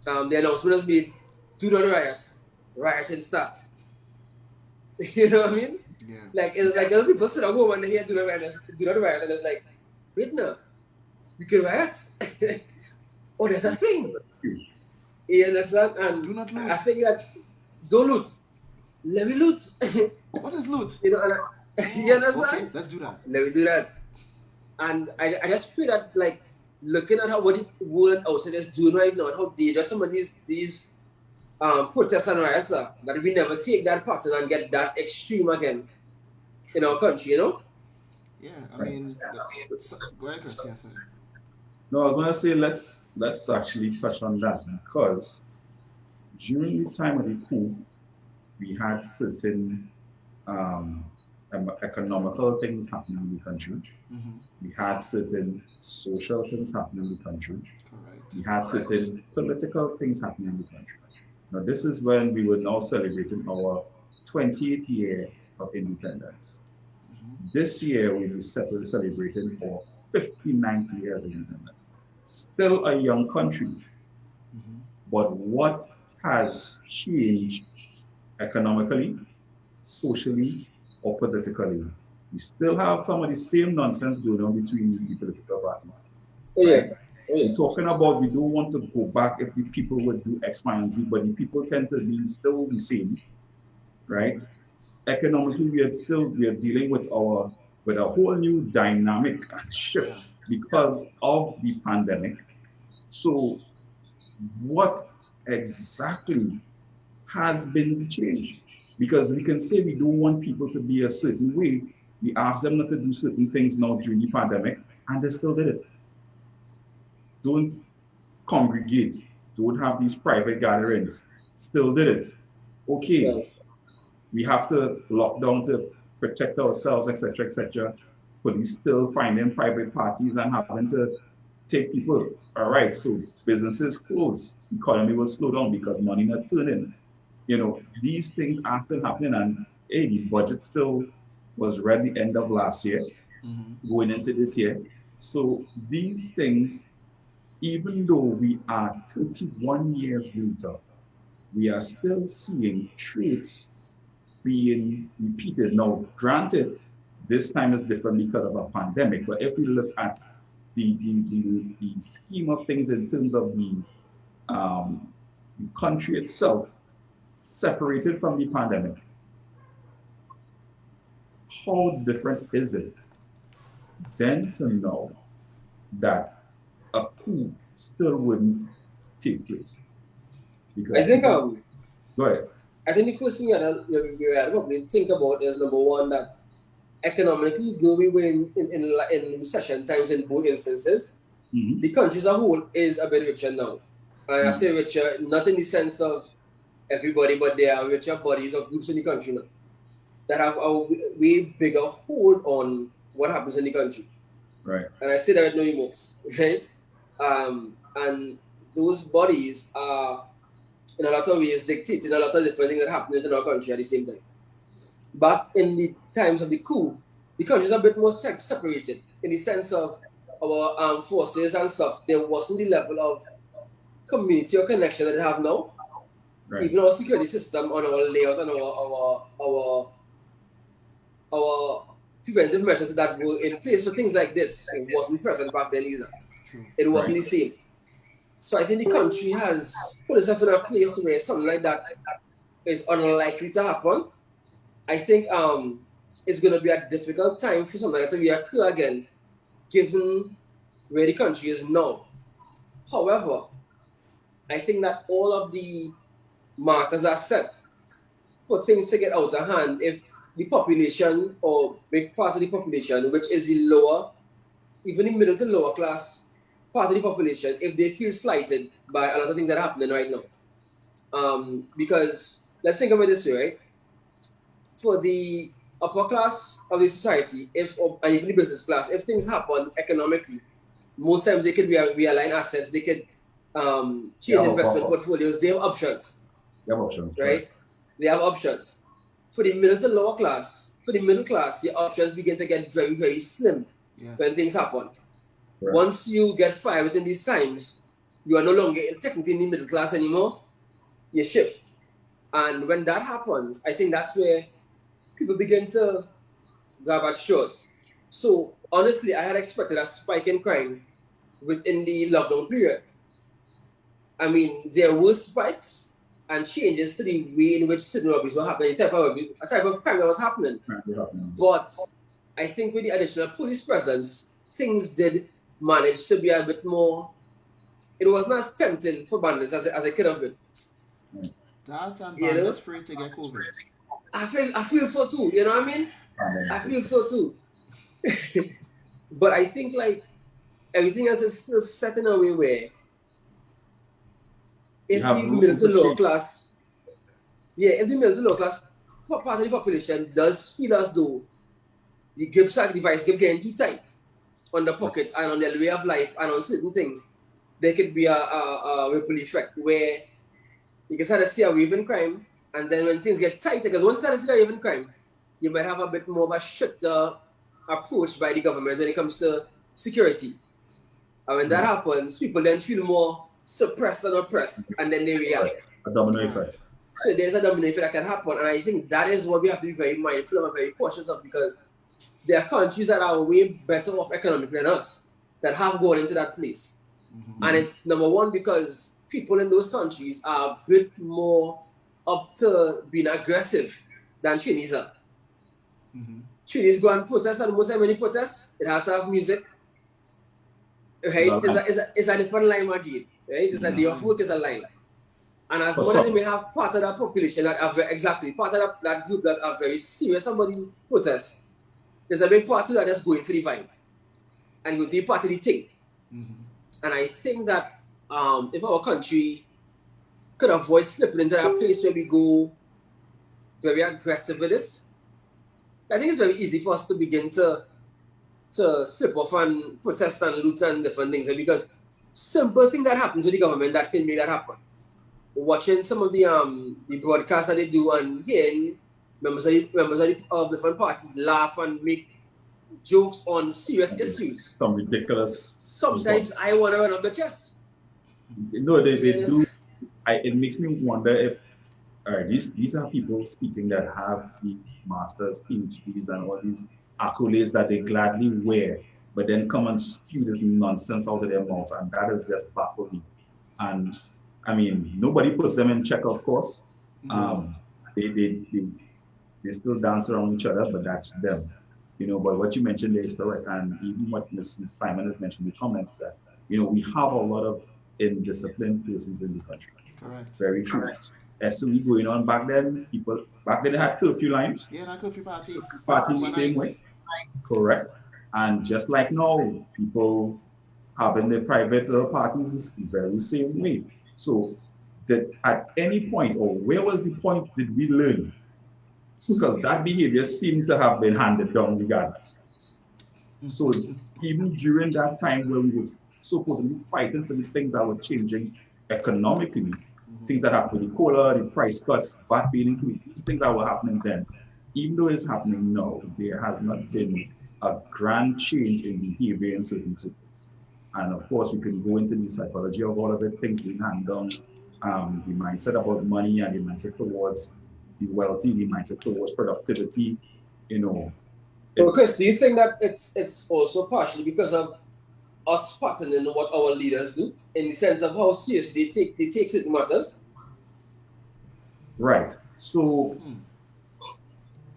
[SPEAKER 4] the announcement was made, do not riot, rioting start. You know what I mean?
[SPEAKER 1] Yeah.
[SPEAKER 4] Like, it's like other people sit at home and they hear do not riot, and it's like, wait now, we can riot? Oh, there's a thing. You understand? And
[SPEAKER 1] Do not loot.
[SPEAKER 4] I think that, don't loot. Let me loot.
[SPEAKER 1] What is loot?
[SPEAKER 4] You know, you understand?
[SPEAKER 1] Okay, let's do that.
[SPEAKER 4] Let me do that. And I just pray that, like, looking at what the world outside is doing right now, and how dangerous some of these protests and riots are, that we never take that pattern and get that extreme again in our country, you know?
[SPEAKER 1] Yeah, I mean, go ahead, Chris. Yeah, sorry.
[SPEAKER 2] No, I was going to say let's actually touch on that, because during the time of the coup, we had certain economical things happening in the country.
[SPEAKER 1] Mm-hmm.
[SPEAKER 2] We had certain social things happening in the country.
[SPEAKER 1] Correct.
[SPEAKER 2] We had certain political things happening in the country. Now, this is when we were now celebrating our 20th year of independence.
[SPEAKER 1] Mm-hmm.
[SPEAKER 2] This year, we'll be celebrating our 59th years of independence. Still a young country,
[SPEAKER 1] Mm-hmm.
[SPEAKER 2] but what has changed economically, socially, or politically? We still have some of the same nonsense going on between the political parties.
[SPEAKER 4] Oh, yeah.
[SPEAKER 2] Right? We're talking about we don't want to go back if the people would do X, Y, and Z, but the people tend to be still the same, right? Economically, we are dealing with a whole new dynamic shift because of the pandemic. So what exactly has been changed? Because we can say we don't want people to be a certain way. We ask them not to do certain things now during the pandemic, and they still did it. Don't congregate, don't have these private gatherings, still did it. Okay, we have to lock down to protect ourselves, etc., etc. Police still finding private parties and having to take people. All right, so businesses close, economy will slow down because money not turning. You know, these things are still happening, and hey, the budget still was read the end of last year,
[SPEAKER 1] Mm-hmm.
[SPEAKER 2] going into this year. So these things, even though we are 31 years later, we are still seeing traits being repeated. Now, granted, this time is different because of a pandemic, but if we look at the scheme of things in terms of the country itself, separated from the pandemic, how different is it then to know that a coup still wouldn't take place? Because
[SPEAKER 4] I think
[SPEAKER 2] go ahead.
[SPEAKER 4] I think the first thing we probably think about is, number one, that economically, though we were in recession times in both instances,
[SPEAKER 2] Mm-hmm.
[SPEAKER 4] the country as a whole is a bit richer now. And I say richer, not in the sense of everybody, but there are richer bodies or groups in the country now that have a way bigger hold on what happens in the country.
[SPEAKER 2] Right.
[SPEAKER 4] And I say that with no remorse, right? And those bodies are, in a lot of ways, dictating a lot of different things that happen in our country at the same time. But in the times of the coup, the country is a bit more separated in the sense of our armed forces and stuff. There wasn't the level of community or connection that they have now.
[SPEAKER 2] Right.
[SPEAKER 4] Even our security system, on our layout, and our preventive measures that were in place for things like this, it wasn't present back then either.
[SPEAKER 1] True.
[SPEAKER 4] It wasn't the same. So I think the country has put itself in a place where something like that is unlikely to happen. I think it's going to be a difficult time for something like that to reoccur again, given where the country is now. However, I think that all of the markers are set for things to get out of hand if the population, or big parts of the population, which is the lower even the middle to lower class part of the population, if they feel slighted by a lot of things that are happening right now. Because let's think about it this way, right? For the upper class of the society, and even the business class, if things happen economically, most times they could realign assets, they could change investment portfolios. They have options.
[SPEAKER 2] They have options,
[SPEAKER 4] right? They have options. For the middle to lower class, for the middle class, your options begin to get very, very slim when things happen. Right. Once you get fired within these times, you are no longer technically in the middle class anymore. You shift. And when that happens, I think that's where people begin to grab at straws. So honestly, I had expected a spike in crime within the lockdown period. I mean, there were spikes and changes to the way in which certain robberies were happening, a type of crime that was happening. But I think with the additional police presence, things did manage to be a bit more, it was not as tempting for bandits as it could have been.
[SPEAKER 1] That and bandits free to get COVID.
[SPEAKER 4] I feel so too, you know what I mean? I feel so too. But I think like everything else is still set in a way where if the middle to lower class, if the middle to lower class part of the population does feel as though the grip device keep getting too tight on the pocket and on their way of life and on certain things, there could be a ripple effect where you can start to see a wave in crime, and then when things get tighter, because once you start to see a wave in crime, you might have a bit more of a stricter approach by the government when it comes to security. And when that happens, people then feel more suppressed and oppressed, and then they react.
[SPEAKER 2] A domino effect.
[SPEAKER 4] So there's a domino effect that can happen, and I think that is what we have to be very mindful of and very cautious of, because there are countries that are way better off economically than us that have gone into that place. And it's number one because people in those countries are a bit more up to being aggressive than Chinese are. Chinese go and protest, and most of many protests, it has to have music. Right? It's a different line again. Right? It's a day of work is a line. And as much as you may have part of that population that are part of that group that are very serious about the protest, there's a big part of that that's going for the vibe and going to be part of the thing. And I think that if our country could avoid slipping into that place where we go very aggressive with this, I think it's very easy for us to begin to slip off and protest and loot and different things. Because simple thing that happens with the government that can make that happen. Watching some of the broadcasts that they do and hearing members of different parties laugh and make jokes on serious issues.
[SPEAKER 2] Some ridiculous.
[SPEAKER 4] Sometimes I want to run up the chest.
[SPEAKER 2] No, they do. It makes me wonder if these are people speaking that have these masters, PhDs, and all these accolades that they gladly wear, but then come and spew this nonsense out of their mouths, and that is just baffling. And I mean, nobody puts them in check, of course. They still dance around each other, but that's them. But what you mentioned there is correct, and even what Ms. Simon has mentioned in the comments, that we have a lot of indisciplined persons in the country.
[SPEAKER 1] Correct.
[SPEAKER 2] Very true. Correct. As soon as going on back then, they had curfew lines.
[SPEAKER 1] Yeah, that curfew party.
[SPEAKER 2] Parties the same way. Correct. And just like now, people having their private little parties is the very same way. So that at any point, or where was the point did we learn? Because that behavior seemed to have been handed down regardless. So even during that time where we were supposedly fighting for the things that were changing economically, things that happened with the cola, the price cuts, VAT being included, these things that were happening then, even though it's happening now, there has not been a grand change in behavior in certain cities. And of course, we can go into the psychology of all of it, things being handed down, the mindset about money and the mindset towards the wealthy, the mindset towards productivity,
[SPEAKER 4] Well, Chris, do you think that it's also partially because of us patterning what our leaders do, in the sense of how seriously they take certain matters?
[SPEAKER 2] Right. So,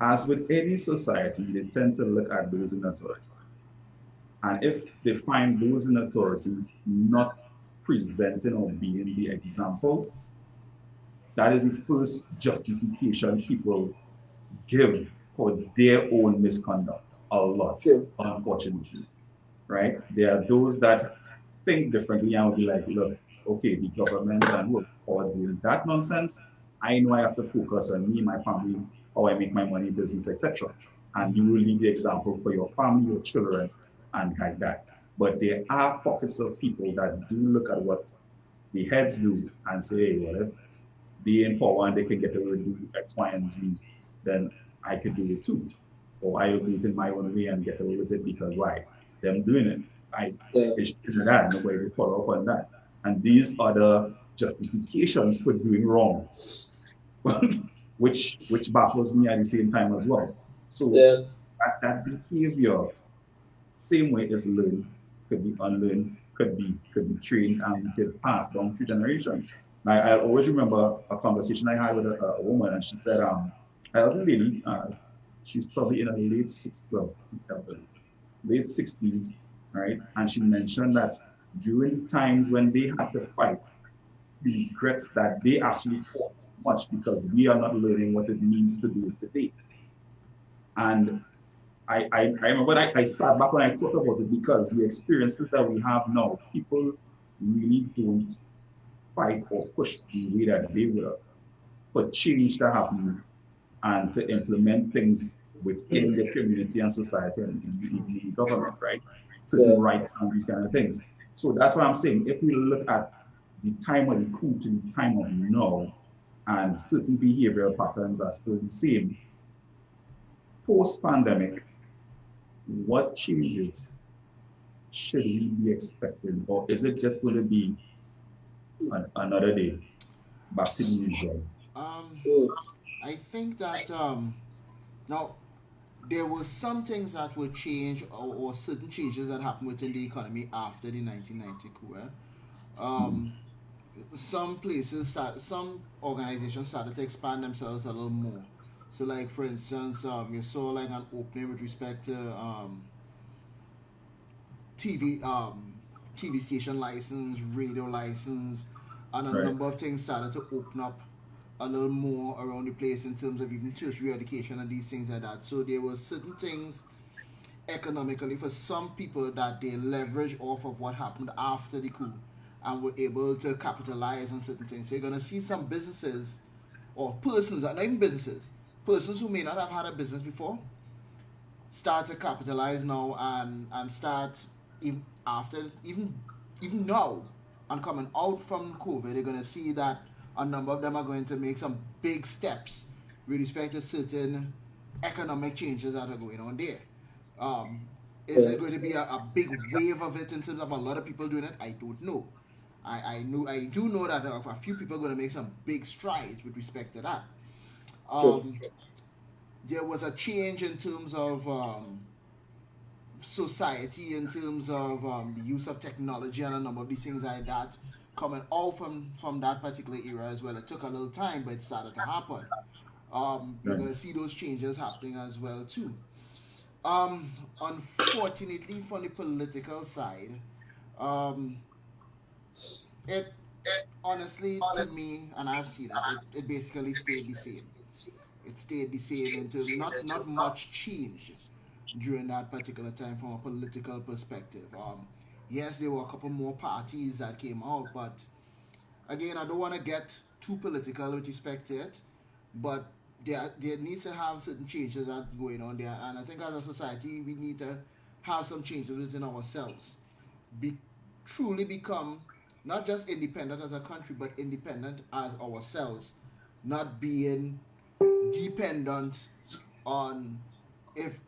[SPEAKER 2] as with any society, they tend to look at those in authority. And if they find those in authority not presenting or being the example, that is the first justification people give for their own misconduct, a lot, unfortunately. right? There are those that think differently and will be like, look, okay, the government and work for doing that nonsense. I know I have to focus on me, my family, how I make my money, business, etc. And you will lead the example for your family, your children, and like that. But there are pockets of people that do look at what the heads do and say, hey, what if they in power and they can get away with do X, Y, and Z, then I could do it too. Or I will do it in my own way and get away with it because why? Them doing it.
[SPEAKER 4] Yeah.
[SPEAKER 2] It's that, nobody will follow up on that. And these are the justifications for doing wrong, which baffles me at the same time as well. So
[SPEAKER 4] Yeah.
[SPEAKER 2] that behavior, same way is learned, could be unlearned, could be trained and get passed down through generations. I always remember a conversation I had with a woman, and she said, elderly lady, she's probably in her late 60s, right? And she mentioned that during times when they had to fight, the regrets that they actually fought much because we are not learning what it means to do it today. And I remember I sat back when I thought about it because the experiences that we have now, people really don't fight or push the way that they will for change to happen and to implement things within the community and society and in the government, right? Certain rights and these kind of things. So that's what I'm saying. If we look at the time of the coup to the time of now, and certain behavioral patterns are still the same, post-pandemic, what changes should we be expecting? Or is it just going to be another day back to the usual?
[SPEAKER 1] I think that now there were some things that would change or certain changes that happened within the economy after the 1990 coup. Um, some organizations started to expand themselves a little more. So, like for instance, you saw like an opening with respect to TV TV station license, radio license, and a
[SPEAKER 2] Right,
[SPEAKER 1] number of things started to open up a little more around the place in terms of even tertiary education and these things like that. So there were certain things economically for some people that they leverage off of what happened after the coup and were able to capitalize on certain things. So you're gonna see some businesses or persons, not even businesses, persons who may not have had a business before start to capitalize now and start even after even now and coming out from COVID, they're gonna see that a number of them are going to make some big steps with respect to certain economic changes that are going on there. Um, is it going to be a big wave of it in terms of a lot of people doing it? I don't know. I do know that a few people are going to make some big strides with respect to that.
[SPEAKER 4] True.
[SPEAKER 1] Um, there was a change in terms of society, in terms of the use of technology and a number of these things like that coming out from that particular era as well. It took a little time, but it started to happen. You're
[SPEAKER 2] right.
[SPEAKER 1] going to see those changes happening as well too. Unfortunately, from the political side, um, it honestly to me, and I've seen it, it basically stayed the same. It stayed the same in terms not much change during that particular time from a political perspective. Yes, there were a couple more parties that came out, but again, I don't want to get too political with respect to it, but there needs to have certain changes that are going on there, and I think as a society we need to have some changes within ourselves. Be truly become not just independent as a country, but independent as ourselves, not being dependent on if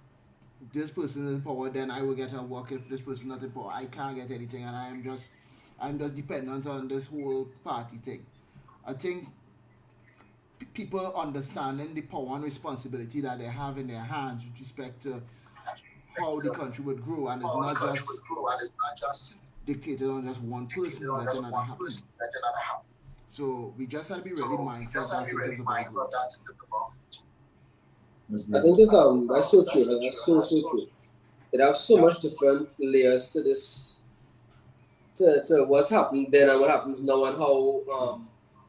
[SPEAKER 1] this person is in power, then I will get a work. If this person not in power, I can't get anything, and I'm just dependent on this whole party thing. I think people understanding the power and responsibility that they have in their hands with respect to how the country would grow, and it's not just dictated on just one person letting that happen. So we just have to be really mindful of that in terms of our growth.
[SPEAKER 4] I
[SPEAKER 2] Agreed.
[SPEAKER 4] think that's so true. That's so true. It has so much different layers to this to what's happened then and what happens now and how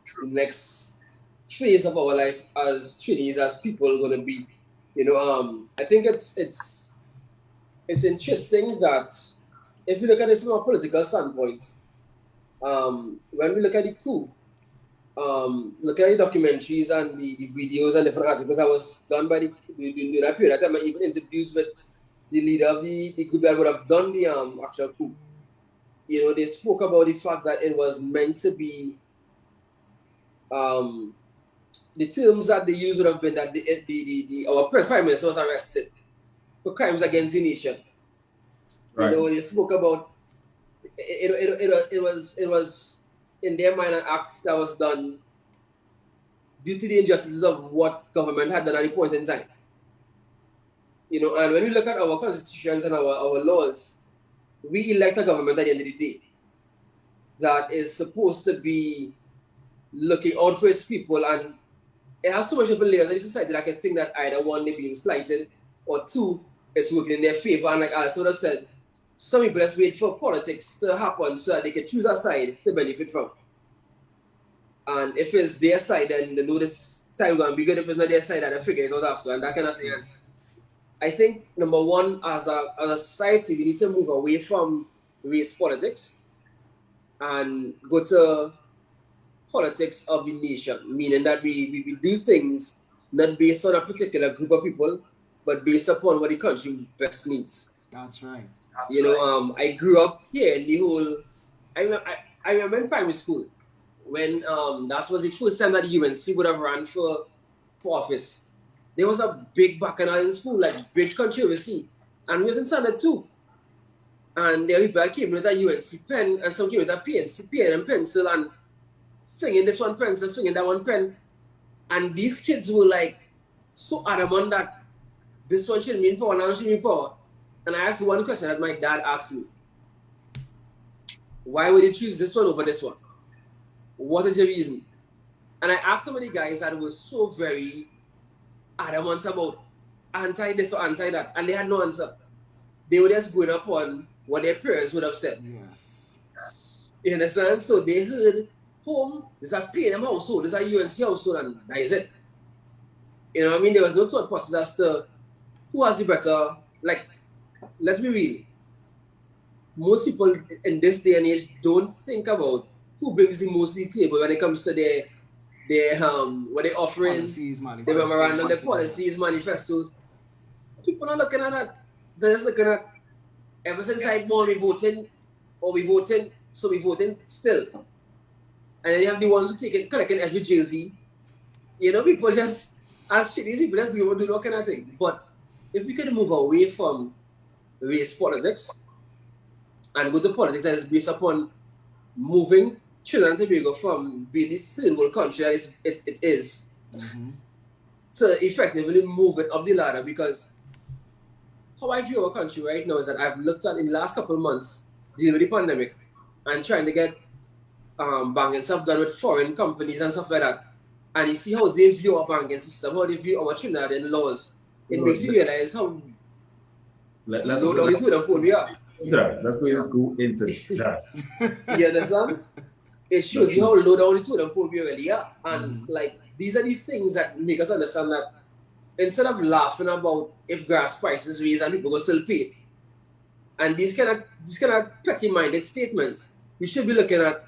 [SPEAKER 1] True.
[SPEAKER 4] the next phase of our life as Trinidad as people are gonna be. I think it's interesting that if you look at it from a political standpoint, when we look at the coup, look at the documentaries and the videos and different articles that was done by during that period. That time, I even interviews with the leader of the group that would have done the actual coup. You know, they spoke about the fact that it was meant to be um, the terms that they used would have been that our prime minister was arrested for crimes against the nation.
[SPEAKER 2] Right.
[SPEAKER 4] You know, they spoke about it was in their mind an act that was done due to the injustices of what government had done at the point in time. You know, and when we look at our constitutions and our laws, we elect a government at the end of the day that is supposed to be looking out for its people, and it has so much different layers in society that I can think that either one, they're being slighted, or two, it's working in their favor. And like Alison said, some people just wait for politics to happen so that they can choose a side to benefit from. And if it's their side, then they know this time going to be good. If it's not their side, then they figure it out after, and that kind of thing. And I think, number one, as a society, we need to move away from race politics and go to politics of the nation, meaning that we do things not based on a particular group of people, but based upon what the country best needs.
[SPEAKER 1] That's right.
[SPEAKER 4] You know, I grew up here in the whole. I remember in primary school when that was the first time that the UNC would have run for office. There was a big bacchanal in school, like big controversy, and we was in standard 2. And there people came with a UNC pen, and some came with a pen and pencil, and flinging this one pencil, flinging that one pen. And these kids were like so adamant that this one should mean power, and that one should mean power. And I asked one question that my dad asked me. Why would you choose this one over this one? What is your reason? And I asked some of the guys that were so very adamant about anti this or anti that, and they had no answer. They were just going upon what their parents would have said.
[SPEAKER 1] Yes.
[SPEAKER 4] You understand? So they heard home, there's a P&M household, there's a UNC household, and that is it. You know what I mean? There was no thought process as to who has the better, like, let's be real. Most people in this day and age don't think about who brings the most to the table when it comes to their what they're offering,
[SPEAKER 1] Policies,
[SPEAKER 4] their memorandum, their policies, manifestos. People are looking at that. They're just looking at ever since I born we voting, so we voting still. And then you have the ones who collecting every jersey. You know, people just as shit easy, people just do that kind of thing. But if we could move away from race politics and go to politics that is based upon moving Trinidad and Tobago from being the third world country that it is to effectively move it up the ladder, because how I view our country right now is that I've looked at in the last couple of months dealing with the pandemic and trying to get banking stuff done with foreign companies and stuff like that. And you see how they view our banking system, how they view our Trinidadian laws. It makes you realize how low down the totem pole we are.
[SPEAKER 2] Yeah, that's where you go into that.
[SPEAKER 4] You understand? It shows you how low down the totem pole we really are. And like, these are the things that make us understand that instead of laughing about if gas prices raise and people go still pay it, and these kind of petty-minded statements, we should be looking at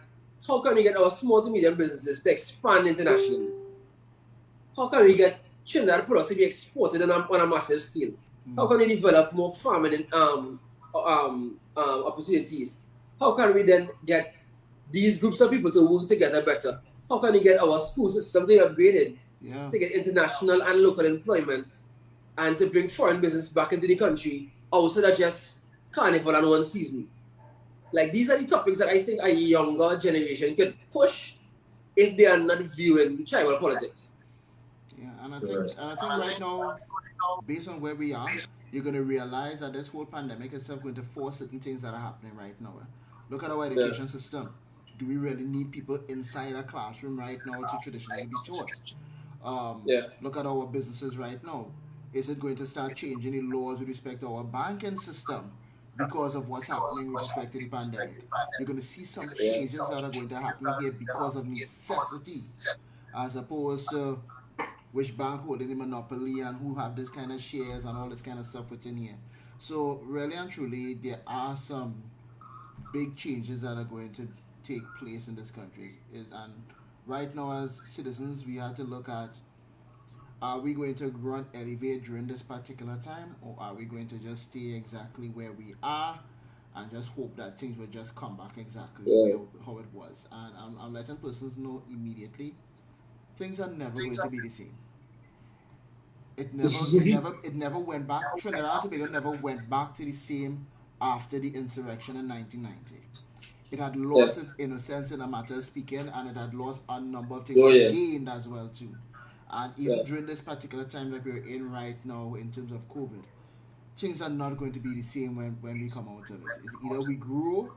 [SPEAKER 4] how can we get our small to medium businesses to expand internationally? How can we get Trinidad products to be exported on a massive scale? How can we develop more farming opportunities? How can we then get these groups of people to work together better? How can we get our school system to be upgraded to get international and local employment and to bring foreign business back into the country outside of just carnival and one season? Like, these are the topics that I think a younger generation could push if they are not viewing tribal politics.
[SPEAKER 1] Yeah, and I think right now, based on where we are, you're going to realize that this whole pandemic itself going to force certain things that are happening right now. Look at our education system. Do we really need people inside a classroom right now to traditionally be taught? Look at our businesses right now. Is it going to start changing the laws with respect to our banking system because of what's happening with respect to the pandemic? You're going to see some changes that are going to happen here because of necessity, as opposed to which bank holding the monopoly and who have this kind of shares and all this kind of stuff within here. So really and truly, there are some big changes that are going to take place in this country. And right now, as citizens, we have to look at, are we going to grow and elevate during this particular time, or are we going to just stay exactly where we are and just hope that things will just come back exactly
[SPEAKER 4] Yeah.
[SPEAKER 1] how it was? And I'm letting persons know immediately, things are never going to be the same. It never went back. Trinidad and Tobago never went back to the same after the insurrection in 1990. It had
[SPEAKER 4] Yeah.
[SPEAKER 1] lost its innocence in a matter of speaking, and it had lost a number of things,
[SPEAKER 4] Oh
[SPEAKER 1] but
[SPEAKER 4] yeah.
[SPEAKER 1] gained as well too. And even
[SPEAKER 4] Yeah.
[SPEAKER 1] during this particular time that we're in right now, in terms of COVID, things are not going to be the same when we come out of it. It's either we grow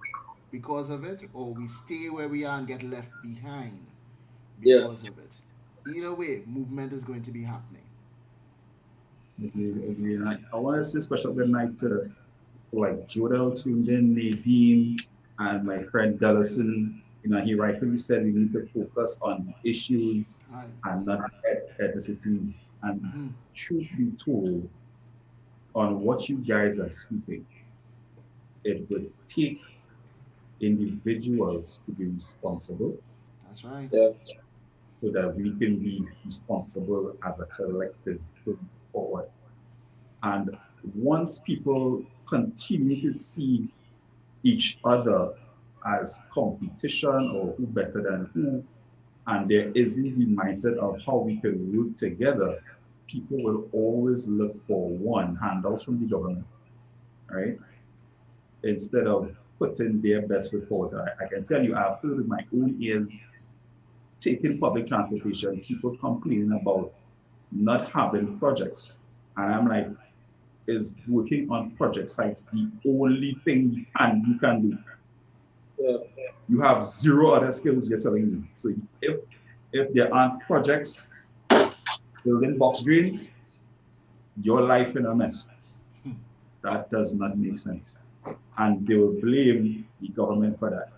[SPEAKER 1] because of it, or we stay where we are and get left behind
[SPEAKER 4] Yeah.
[SPEAKER 1] because of it. Either way, movement is going to be happening. That's
[SPEAKER 2] Agreed,
[SPEAKER 1] very
[SPEAKER 2] agreed.
[SPEAKER 1] definitely.
[SPEAKER 2] I want to say special good night to like Jodel tuned in, Nadine, and my friend Dellison. He rightfully said we need to focus on issues
[SPEAKER 1] Hi.
[SPEAKER 2] and not ethnicities. And
[SPEAKER 1] Mm-hmm.
[SPEAKER 2] truth be told, on what you guys are speaking, it would take individuals to be responsible
[SPEAKER 1] That's right.
[SPEAKER 4] Yeah.
[SPEAKER 2] so that we can be responsible as a collective to move forward. And once people continue to see each other as competition or who better than who, and there isn't the mindset of how we can work together, people will always look for one handouts from the government, right? Instead of putting their best foot forward. I can tell you, I've heard with my own ears taking public transportation, people complaining about not having projects. And I'm like, is working on project sites the only thing you can do?
[SPEAKER 4] Yeah.
[SPEAKER 2] You have zero other skills you're telling me. So if there aren't projects building box drains, your life in a mess. That does not make sense. And they will blame the government for that.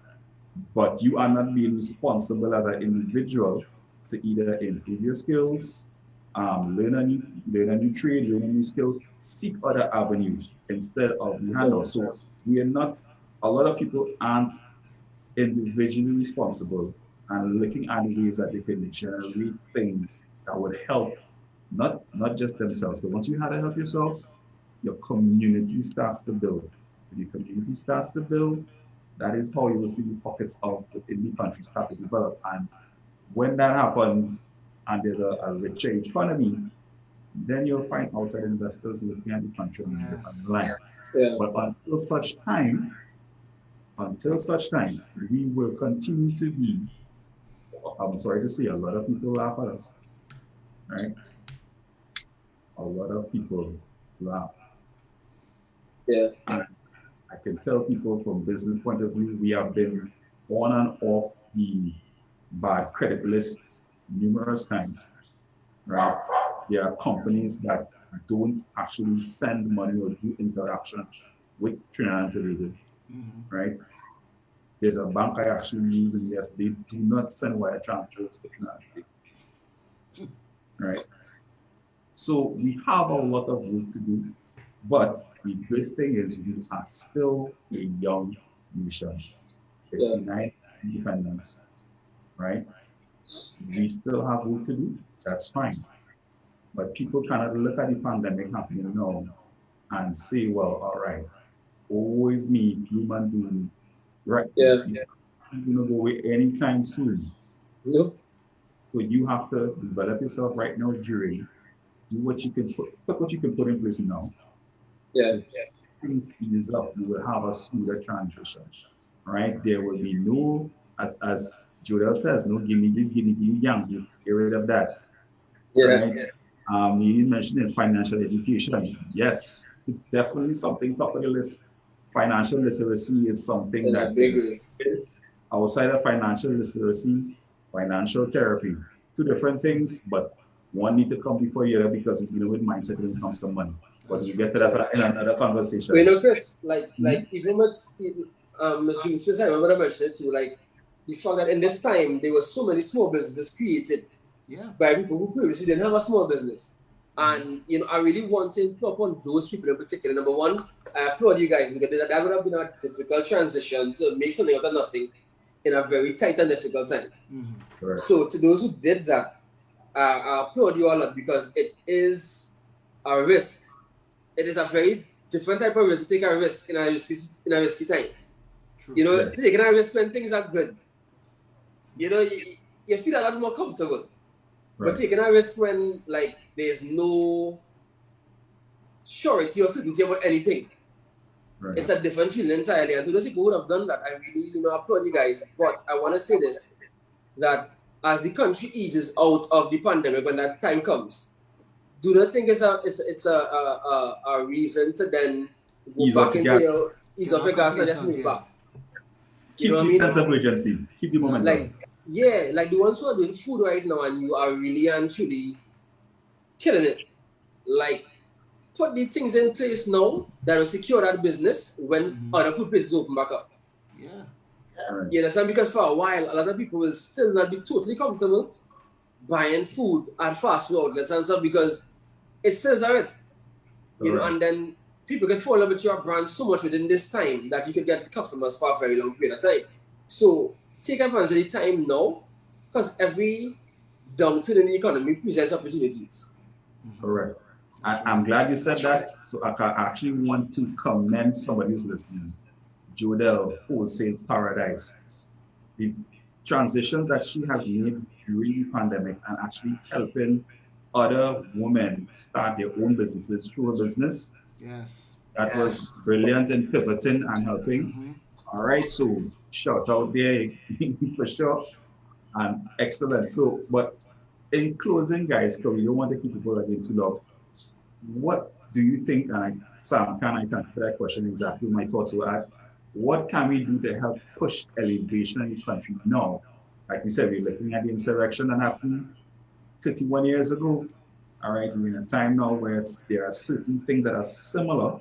[SPEAKER 2] But you are not being responsible as an individual to either improve your skills, learn a new trade, learn a new skill, seek other avenues instead of the
[SPEAKER 4] Yeah.
[SPEAKER 2] handout. So we are not, a lot of people aren't individually responsible and looking at ways that they can generate things that would help not just themselves. So once you have to help yourself, your community starts to build. If your community starts to build, that is how you will see the pockets of within the country start to develop. And when that happens and there's a richer economy, then you'll find outside investors looking at the country in a different
[SPEAKER 1] Yes.
[SPEAKER 2] light.
[SPEAKER 4] Yeah.
[SPEAKER 2] But until such time, we will continue to be, I'm sorry to say, a lot of people laugh at us, right? A lot of people laugh.
[SPEAKER 4] Yeah.
[SPEAKER 2] And I can tell people from business point of view, we have been on and off the bad credit list numerous times, right? There are companies that don't actually send money or do interaction with Trinidad and Tobago,
[SPEAKER 1] Mm-hmm.
[SPEAKER 2] right? There's a bank I actually use, and yes, they do not send wire transfers to Trinidad and Tobago, right? So we have a lot of work to do, but the good thing is we are still a young nation.
[SPEAKER 4] Yeah.
[SPEAKER 2] 59 independence, right? We still have work to do. That's fine. But people cannot look at the pandemic happening now and say, well, all right, always me, human being, right?
[SPEAKER 4] Yeah.
[SPEAKER 2] You're not going to go away anytime soon.
[SPEAKER 4] Nope.
[SPEAKER 2] So you have to develop yourself right now during, do what you can put what you can put in place now.
[SPEAKER 4] Yeah.
[SPEAKER 2] So things ease up, you will have a smoother transition, right? There will be no, as Jodel says, no gimme this, gimme yang, you get rid of that,
[SPEAKER 4] Yeah.
[SPEAKER 2] right? You mentioned financial education. Yes, it's definitely something top of the list. Financial literacy is something
[SPEAKER 4] In a
[SPEAKER 2] that
[SPEAKER 4] big
[SPEAKER 2] is
[SPEAKER 4] way.
[SPEAKER 2] outside of financial literacy, financial therapy. Two different things, but one need to come before the other because you know with mindset when it comes to money. But
[SPEAKER 1] That's
[SPEAKER 2] we
[SPEAKER 1] true.
[SPEAKER 2] get to that in another conversation.
[SPEAKER 4] But Chris, like
[SPEAKER 2] Mhm.
[SPEAKER 4] even with Ms. June Smith, I remember I mentioned it too, like the fact that in this time there were so many small businesses created
[SPEAKER 1] Yeah.
[SPEAKER 4] by people who previously didn't have a small business. And I really want to improve upon those people in particular. Number one, I applaud you guys because that would have been a difficult transition to make something out of nothing in a very tight and difficult time.
[SPEAKER 2] Right.
[SPEAKER 4] So to those who did that, I applaud you all because it is a risk. It is a very different type of risk to take a risk in a risky time.
[SPEAKER 1] True.
[SPEAKER 4] Taking a risk when things are good. You feel a lot more comfortable.
[SPEAKER 2] Right.
[SPEAKER 4] But taking a risk when like there's no surety or certainty about anything.
[SPEAKER 2] Right.
[SPEAKER 4] It's a different feeling entirely. And to those people who have done that, I really, applaud you guys. But I want to say this, that as the country eases out of the pandemic, when that time comes, do not think it's a reason to then go
[SPEAKER 2] Ease
[SPEAKER 4] back
[SPEAKER 2] off the
[SPEAKER 4] into
[SPEAKER 2] gas.
[SPEAKER 4] your ease off your gas and just move back.
[SPEAKER 2] Keep the sense of urgency. Keep the momentum.
[SPEAKER 4] Like the ones who are doing food right now and you are really and truly killing it. Like, put the things in place now that will secure that business when other food places open back up.
[SPEAKER 1] Yeah.
[SPEAKER 2] Right.
[SPEAKER 4] You understand? Because for a while, a lot of people will still not be totally comfortable buying food at fast food outlets and stuff because it still is a risk. And then people can fall in love with your brand so much within this time that you could get customers for a very long period of time. So take advantage of the time now because every downturn in the economy presents opportunities.
[SPEAKER 2] Correct. I'm glad you said that. So I actually want to commend somebody who's listening. Jodel, Wholesale Paradise. The transitions that she has made during the pandemic and actually helping other women start their own businesses through a business.
[SPEAKER 1] Yes.
[SPEAKER 2] That was brilliant in pivoting and helping. All right, so shout out there for sure. And excellent. So, but in closing, guys, because we don't want to keep people again too long, what do you think, and Sam, can I answer that question exactly? My thoughts were at what can we do to help push elevation in the country now? Like we said, we're looking at the insurrection that happened 31 years ago. All right, we're in a time now where there are certain things that are similar.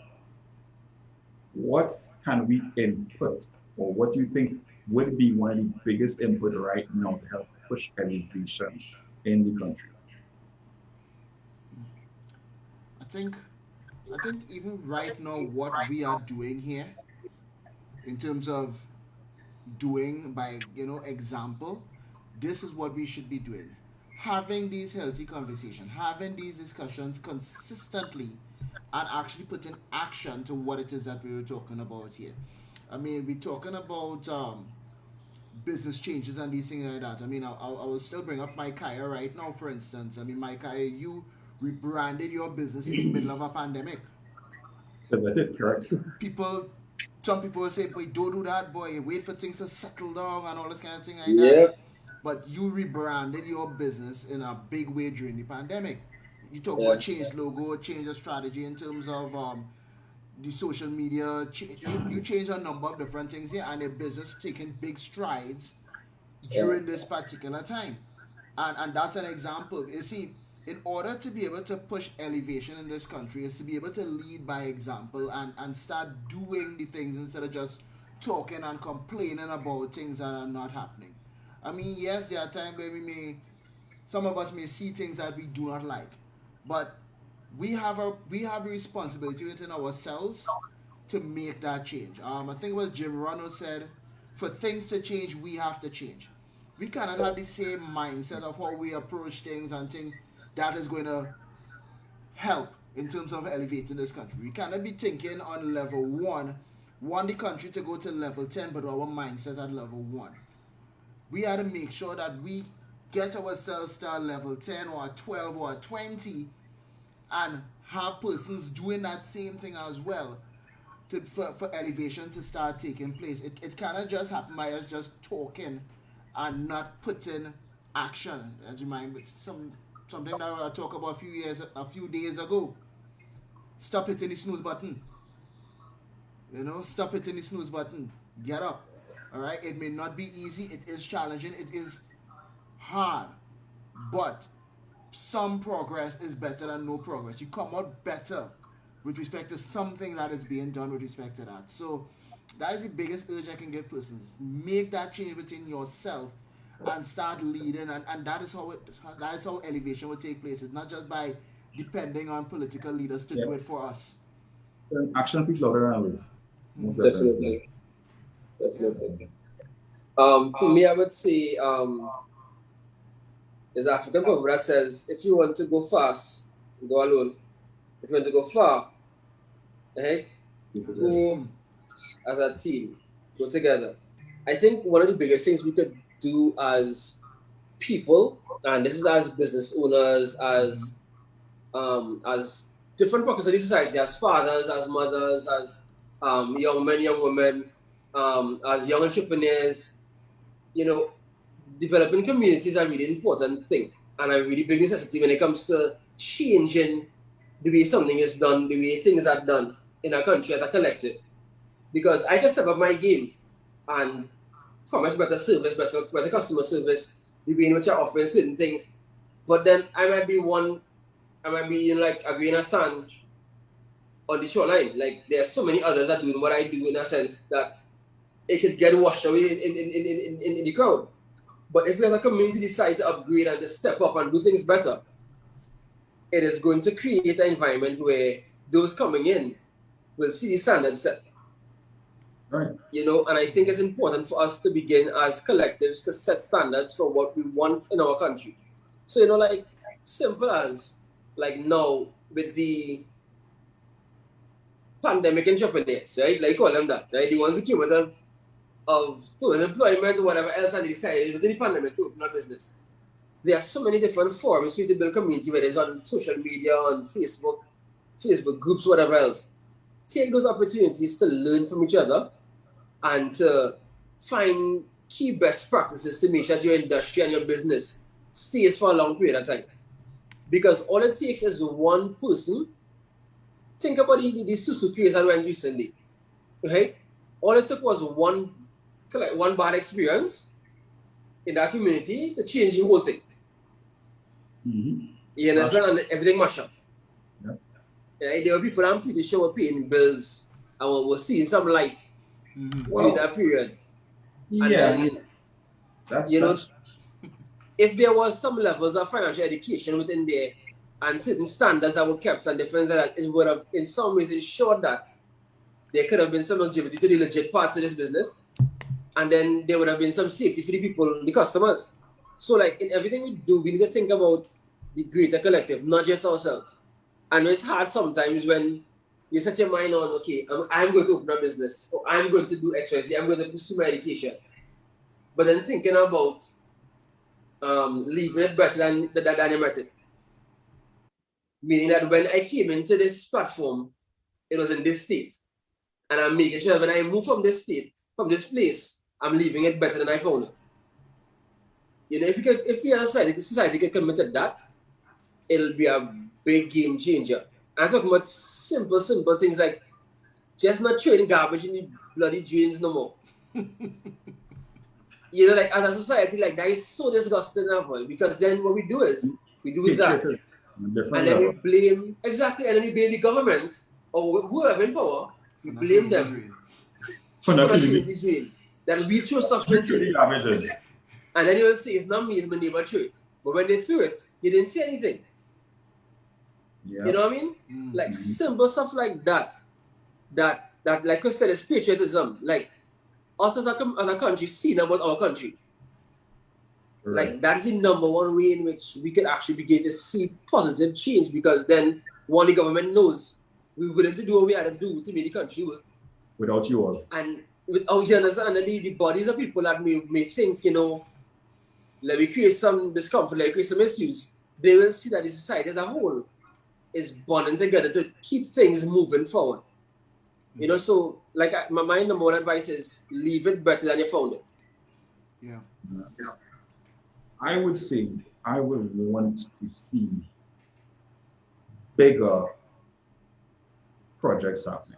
[SPEAKER 2] What can we input, or what do you think would be one of the biggest input right now to help push elevation in the country?
[SPEAKER 1] I think even right now what we are doing here in terms of doing by example, this is what we should be doing. Having these healthy conversations, having these discussions consistently and actually putting action to what it is that we were talking about here. I mean, we're talking about business changes and these things like that. I mean, I will still bring up my Kaya right now, for instance. I mean, my Kaya, you rebranded your business in the middle of a pandemic.
[SPEAKER 2] So that's it, correct?
[SPEAKER 1] Some people will say, boy, don't do that, boy. Wait for things to settle down and all this kind of thing like
[SPEAKER 4] Yeah.
[SPEAKER 1] that. But you rebranded your business in a big way during the pandemic. You talk about change logo, change the strategy in terms of the social media. You change a number of different things here, and your business taking big strides during this particular time. And that's an example. You see, in order to be able to push elevation in this country is to be able to lead by example and start doing the things instead of just talking and complaining about things that are not happening. I mean, yes, there are times where some of us may see things that we do not like, but we have a responsibility within ourselves to make that change. I think what Jim Rono said, for things to change, we have to change. We cannot have the same mindset of how we approach things and think that is going to help in terms of elevating this country. We cannot be thinking on level one, want the country to go to level 10, but our mindset at level one. We have to make sure that we get ourselves to level 10 or 12 or 20 and have persons doing that same thing as well for elevation to start taking place. It cannot just happen by us just talking and not putting action. As you mind, something that I talked about a few days ago. Stop hitting the snooze button. Stop hitting the snooze button. Get up. All right. It may not be easy. It is challenging. It is hard, but some progress is better than no progress. You come out better with respect to something that is being done with respect to that. So that is the biggest urge I can give persons. Make that change within yourself and start leading, and that is how elevation will take place. It's not just by depending on political leaders to do it for us.
[SPEAKER 2] Action speaks louder than words. Most
[SPEAKER 4] Definitely. Definitely. For me, I would say there's an African proverb that says, if you want to go fast, go alone. If you want to go far, go as a team, go together. I think one of the biggest things we could do as people, and this is as business owners, as different pockets of the society, as fathers, as mothers, as young men, young women, as young entrepreneurs, you know, developing communities are a really important thing and a really big necessity when it comes to changing the way something is done, the way things are done in a country as a collective. Because I can step up my game and promise better service, better customer service, the way in which I offering certain things. But then I might be in like a grain of sand on the shoreline. Like there's so many others that doing what I do in a sense that it could get washed away in the crowd. But if we as a community decide to upgrade and to step up and do things better, it is going to create an environment where those coming in will see the standards set.
[SPEAKER 2] Right.
[SPEAKER 4] You know, and I think it's important for us to begin as collectives to set standards for what we want in our country. So, you know, like simple as like now with the pandemic entrepreneurs, right? Like call them that, right? The ones who came out of employment or whatever else and they decided within the pandemic to open a business. There are so many different forms for you to build community, whether it's on social media, on Facebook groups, whatever else. Take those opportunities to learn from each other and to find key best practices to make sure that your industry and your business stays for a long period of time. Because all it takes is one person. Think about the Susu craze that went recently. Okay? All it took was one bad experience in that community to change the whole thing.
[SPEAKER 2] Mm-hmm.
[SPEAKER 4] You understand? And everything mashed up.
[SPEAKER 2] Yeah.
[SPEAKER 4] Yeah, there were people I'm pretty sure were paying bills and were seeing some light during that period. And then, if there was some levels of financial education within there and certain standards that were kept and different that it would have in some ways ensured that there could have been some longevity to the legit parts of this business, and then there would have been some safety for the people, the customers. So like in everything we do, we need to think about the greater collective, not just ourselves. And it's hard sometimes when you set your mind on, okay, I'm going to open a business, or I'm going to do X, Y, Z, I'm going to pursue my education. But then thinking about leaving it better than you met it. Meaning that when I came into this platform, it was in this state. And I'm making sure that when I move from this state, from this place, I'm leaving it better than I found it. You know, if we as a society can commit to that, it'll be a big game changer. I'm talking about simple things like just not throwing garbage in the bloody drains no more. You know, like as a society, like that is so disgusting now, because then what we do is we do that. And then we blame the government or whoever in power, we blame them for not doing this way. Then we throw stuff into it. And then you will say it's not me, it's my neighbor threw it. But when they threw it, he didn't say anything. Yeah. You know what I mean? Mm-hmm. Like simple stuff like that like I said, is patriotism. Like us as a country, seeing about our country. Right. Like that is the number one way in which we can actually begin to see positive change, because then one, the government knows we're willing to do what we had to do to make the country work.
[SPEAKER 2] Without you all.
[SPEAKER 4] And without you understand, and the bodies of people that may think, you know, let me create some discomfort, let me create some issues, they will see that the society as a whole is bonding together to keep things moving forward. You know, so like my number one advice is leave it better than you found it.
[SPEAKER 1] Yeah.
[SPEAKER 2] I would say I would want to see bigger projects happening.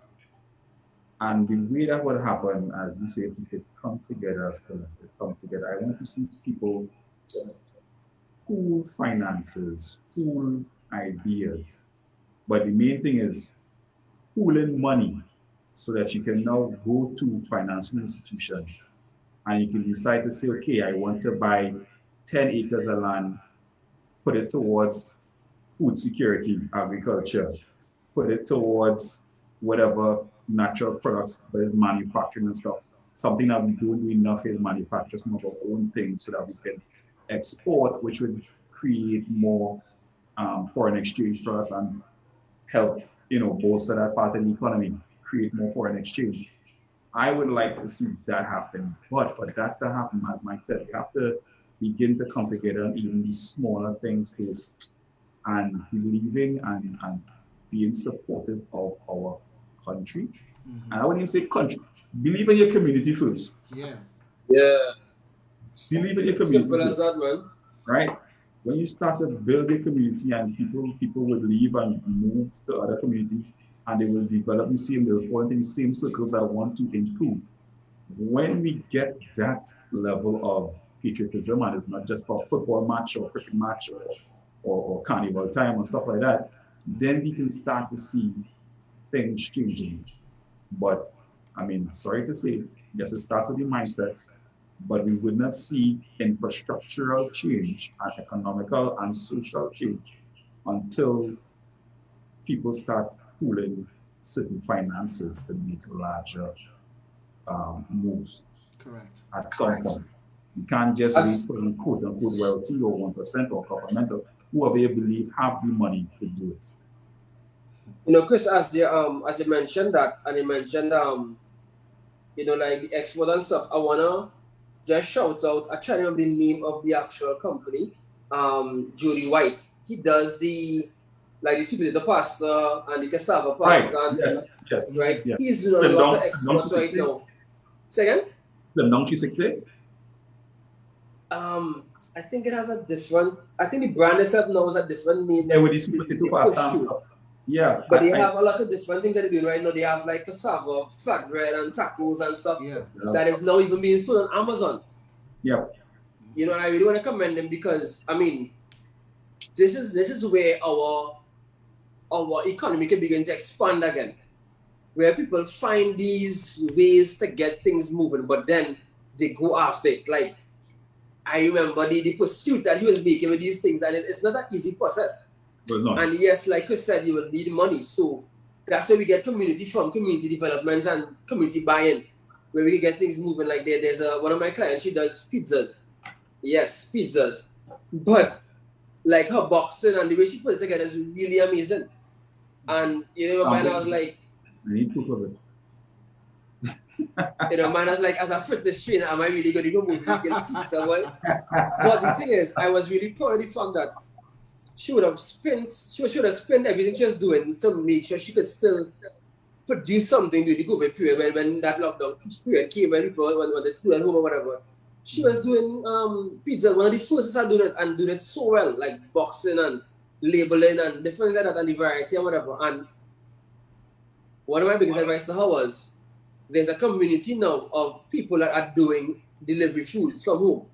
[SPEAKER 2] And the way that would happen, as you say, we could come together as collective, come together. I want to see people pool finances, pool ideas. But the main thing is pooling money so that you can now go to financial institutions and you can decide to say, okay, I want to buy 10 acres of land, put it towards food security, agriculture, put it towards whatever natural products that is manufacturing and stuff. Something that we don't do enough is manufacture some of our own things so that we can export, which would create more foreign exchange for us and help, bolster that part of the economy, create more foreign exchange. I would like to see that happen. But for that to happen, as Mike said, we have to begin to come together and even these smaller things first and believing and being supportive of our country. And I wouldn't even say country. Believe in your community first.
[SPEAKER 1] Yeah.
[SPEAKER 4] Yeah.
[SPEAKER 2] Believe in your community.
[SPEAKER 4] Simple as that, man.
[SPEAKER 2] Right? When you start to build a community and people will leave and move to other communities and they will develop the same, they will fall into the same circles that want to improve. When we get that level of patriotism, and it's not just for football match or cricket match or carnival time and stuff like that, then we can start to see things changing. But I mean, sorry to say, yes, it starts with the mindset, but we would not see infrastructural change and economical and social change until people start pooling certain finances to make larger moves.
[SPEAKER 1] Correct.
[SPEAKER 2] At some point. You can't just wait for quote unquote wealthy or 1% or governmental, whoever you believe have the money to do it.
[SPEAKER 4] Chris, as you mentioned that, and you mentioned like the export and stuff, I wanna just shout out, I try to remember the name of the actual company, Jody White. He does the sweet potato pasta and the cassava pasta.
[SPEAKER 2] Right.
[SPEAKER 4] And
[SPEAKER 2] yes.
[SPEAKER 4] Right.
[SPEAKER 2] Yeah.
[SPEAKER 4] He's doing a lot of exports right now. Say again?
[SPEAKER 2] The Donkey 60?
[SPEAKER 4] I think it has a different. I think the brand itself now has a different name.
[SPEAKER 2] Yeah, with the sweet potato pasta and stuff. Yeah.
[SPEAKER 4] But they have a lot of different things that they do right now. They have like cassava, flatbread, and tacos and stuff that is now even being sold on Amazon.
[SPEAKER 2] Yeah.
[SPEAKER 4] And I really want to commend them because I mean, this is where our economy can begin to expand again, where people find these ways to get things moving, but then they go after it. Like I remember the pursuit that he was making with these things, and it's not an easy process. And yes, like Chris said, you will need money. So that's where we get community from, community development and community buy-in, where we can get things moving. Like there's one of my clients, she does pizzas. Yes, pizzas. But like her boxing and the way she put it together is really amazing. And man, I was like,
[SPEAKER 2] I need proof of it.
[SPEAKER 4] Man, I was like, as a fitness trainer, am I really going to go move this pizza? Well, but the thing is, I was really proud of the fact that she should have spent everything she was doing to make sure she could still produce something during the COVID period when that lockdown period came, when people when they flew at home or whatever. She was doing pizza, one of the first to do it and doing it so well, like boxing and labeling and different like that and the variety and whatever. And one of my biggest advice to her was, there's a community now of people that are doing delivery foods from home.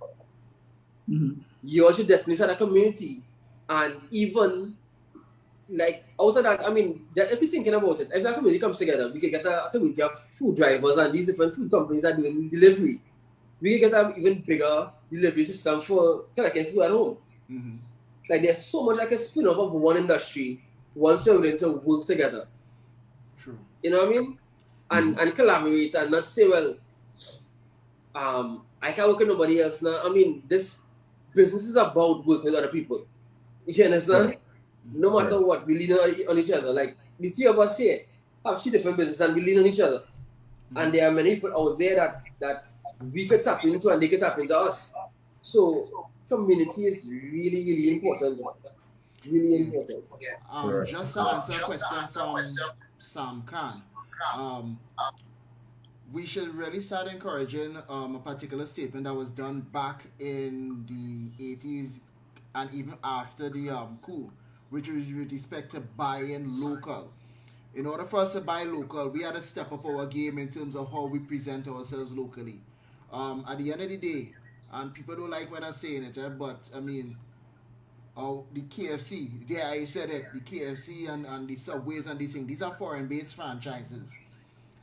[SPEAKER 2] Mm-hmm.
[SPEAKER 4] You all should definitely start a community. And even like out of that, I mean, if you're thinking about it, if that community comes together, we can get a community of food drivers and these different food companies are doing delivery. We can get an even bigger delivery system for collecting food at home.
[SPEAKER 1] Mm-hmm.
[SPEAKER 4] Like there's so much like a spin-off of one industry once you're willing to work together.
[SPEAKER 1] True.
[SPEAKER 4] You know what I mean? And collaborate and not say, well, I can't work with nobody else now. I mean, this business is about working with other people. You understand? Right. No matter what, we lean on each other. Like the three of us here have 3 different businesses and we lean on each other. Mm-hmm. And there are many people out there that we could tap into and they could tap into us. So community is really, really important. Really important.
[SPEAKER 1] Just to answer a question from Sam Khan. We should really start encouraging a particular statement that was done back in the 80s and even after the coup, which was with respect to buying local. In order for us to buy local, we had to step up our game in terms of how we present ourselves locally. At the end of the day, and people don't like when I'm saying it, but I mean, the KFC, yeah, I said it, the KFC and the Subways and these things, these are foreign-based franchises.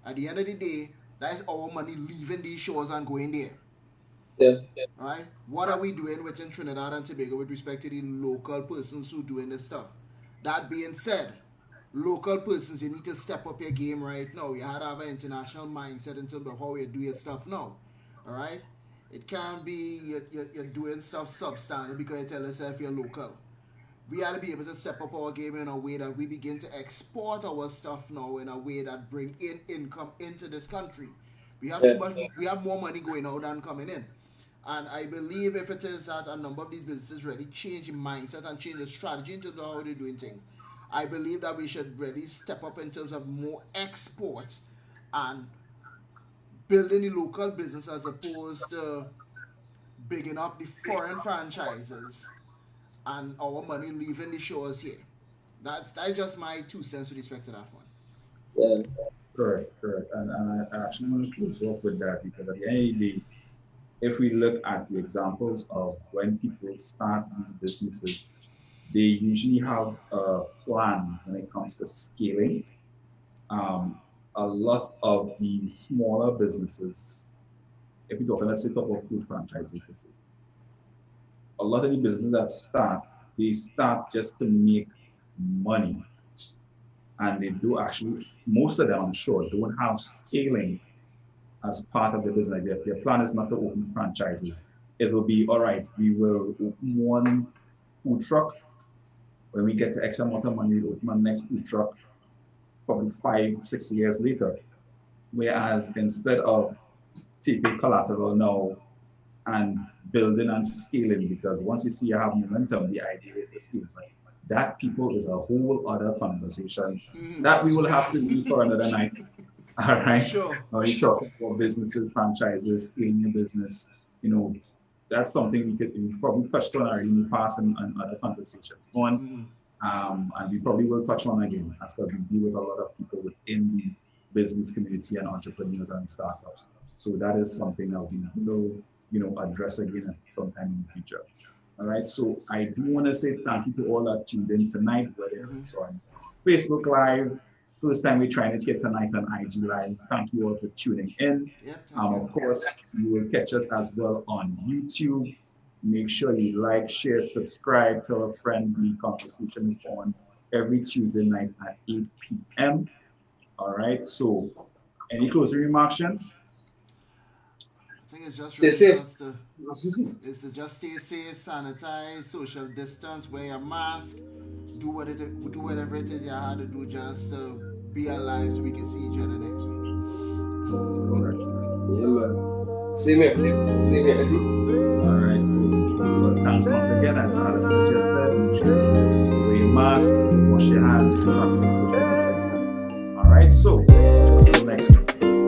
[SPEAKER 1] At the end of the day, that is our money leaving these shores and going there.
[SPEAKER 4] Yeah.
[SPEAKER 1] Right? What are we doing within Trinidad and Tobago with respect to the local persons who doing this stuff? That being said, local persons, you need to step up your game right now. You have to have an international mindset in terms of how you do your stuff now. All right? It can't be you're doing stuff substandard because you tell yourself you're local. We got to be able to step up our game in a way that we begin to export our stuff now in a way that bring in income into this country. We have too
[SPEAKER 4] Yeah.
[SPEAKER 1] much. We have more money going out than coming in. And I believe if it is that a number of these businesses really change mindset and change the strategy in terms of how they're doing things, I believe that we should really step up in terms of more exports and building the local business as opposed to bigging up the foreign franchises and our money leaving the shores here. That's just my 2 cents with respect to that one.
[SPEAKER 4] Yeah.
[SPEAKER 2] Correct, correct. I actually want to close off with that because at the end of the day, if we look at the examples of when people start these businesses, they usually have a plan when it comes to scaling. Um, a lot of the smaller businesses, if we talk, let's say talk about food franchises, a lot of the businesses that start, they start just to make money. And they do actually, most of them, I'm sure, don't have scaling as part of the business. Their plan is not to open franchises. It will be, all right, we will open one food truck. When we get to X amount of money, we open our next food truck probably 5, 6 years later. Whereas instead of taking collateral now and building and scaling, because once you see you have momentum, the idea is to scale. But that people is a whole other conversation that we will have to leave for another night. All right.
[SPEAKER 1] Sure.
[SPEAKER 2] You talk about businesses, franchises, scaling your business. That's something we probably touched on already in the past and other conversations on. And we probably will touch on again as we deal with a lot of people within the business community and entrepreneurs and startups. So that is something that we will, address again sometime in the future. All right. So I do want to say thank you to all that tuned in tonight, whether it's on Facebook Live. First time we're trying it here tonight on IG Live. Thank you all for tuning in. Of course, you will catch us as well on YouTube. Make sure you like, share, subscribe, tell a friend. The conversation is on every Tuesday night at 8 p.m. All right. So, any closing remarks, Shans?
[SPEAKER 1] I think it's just
[SPEAKER 4] Stay safe.
[SPEAKER 1] It's to just stay safe, sanitize, social distance, wear your mask, do whatever it is you had to do just to be alive so we can see each other next week.
[SPEAKER 2] Correct.
[SPEAKER 4] Yeah, man. Same here.
[SPEAKER 2] All right, folks. Well, thanks once again. As Alistair just said, make sure you wear your mask, wash your hands, practice social distancing. All right, so until next week.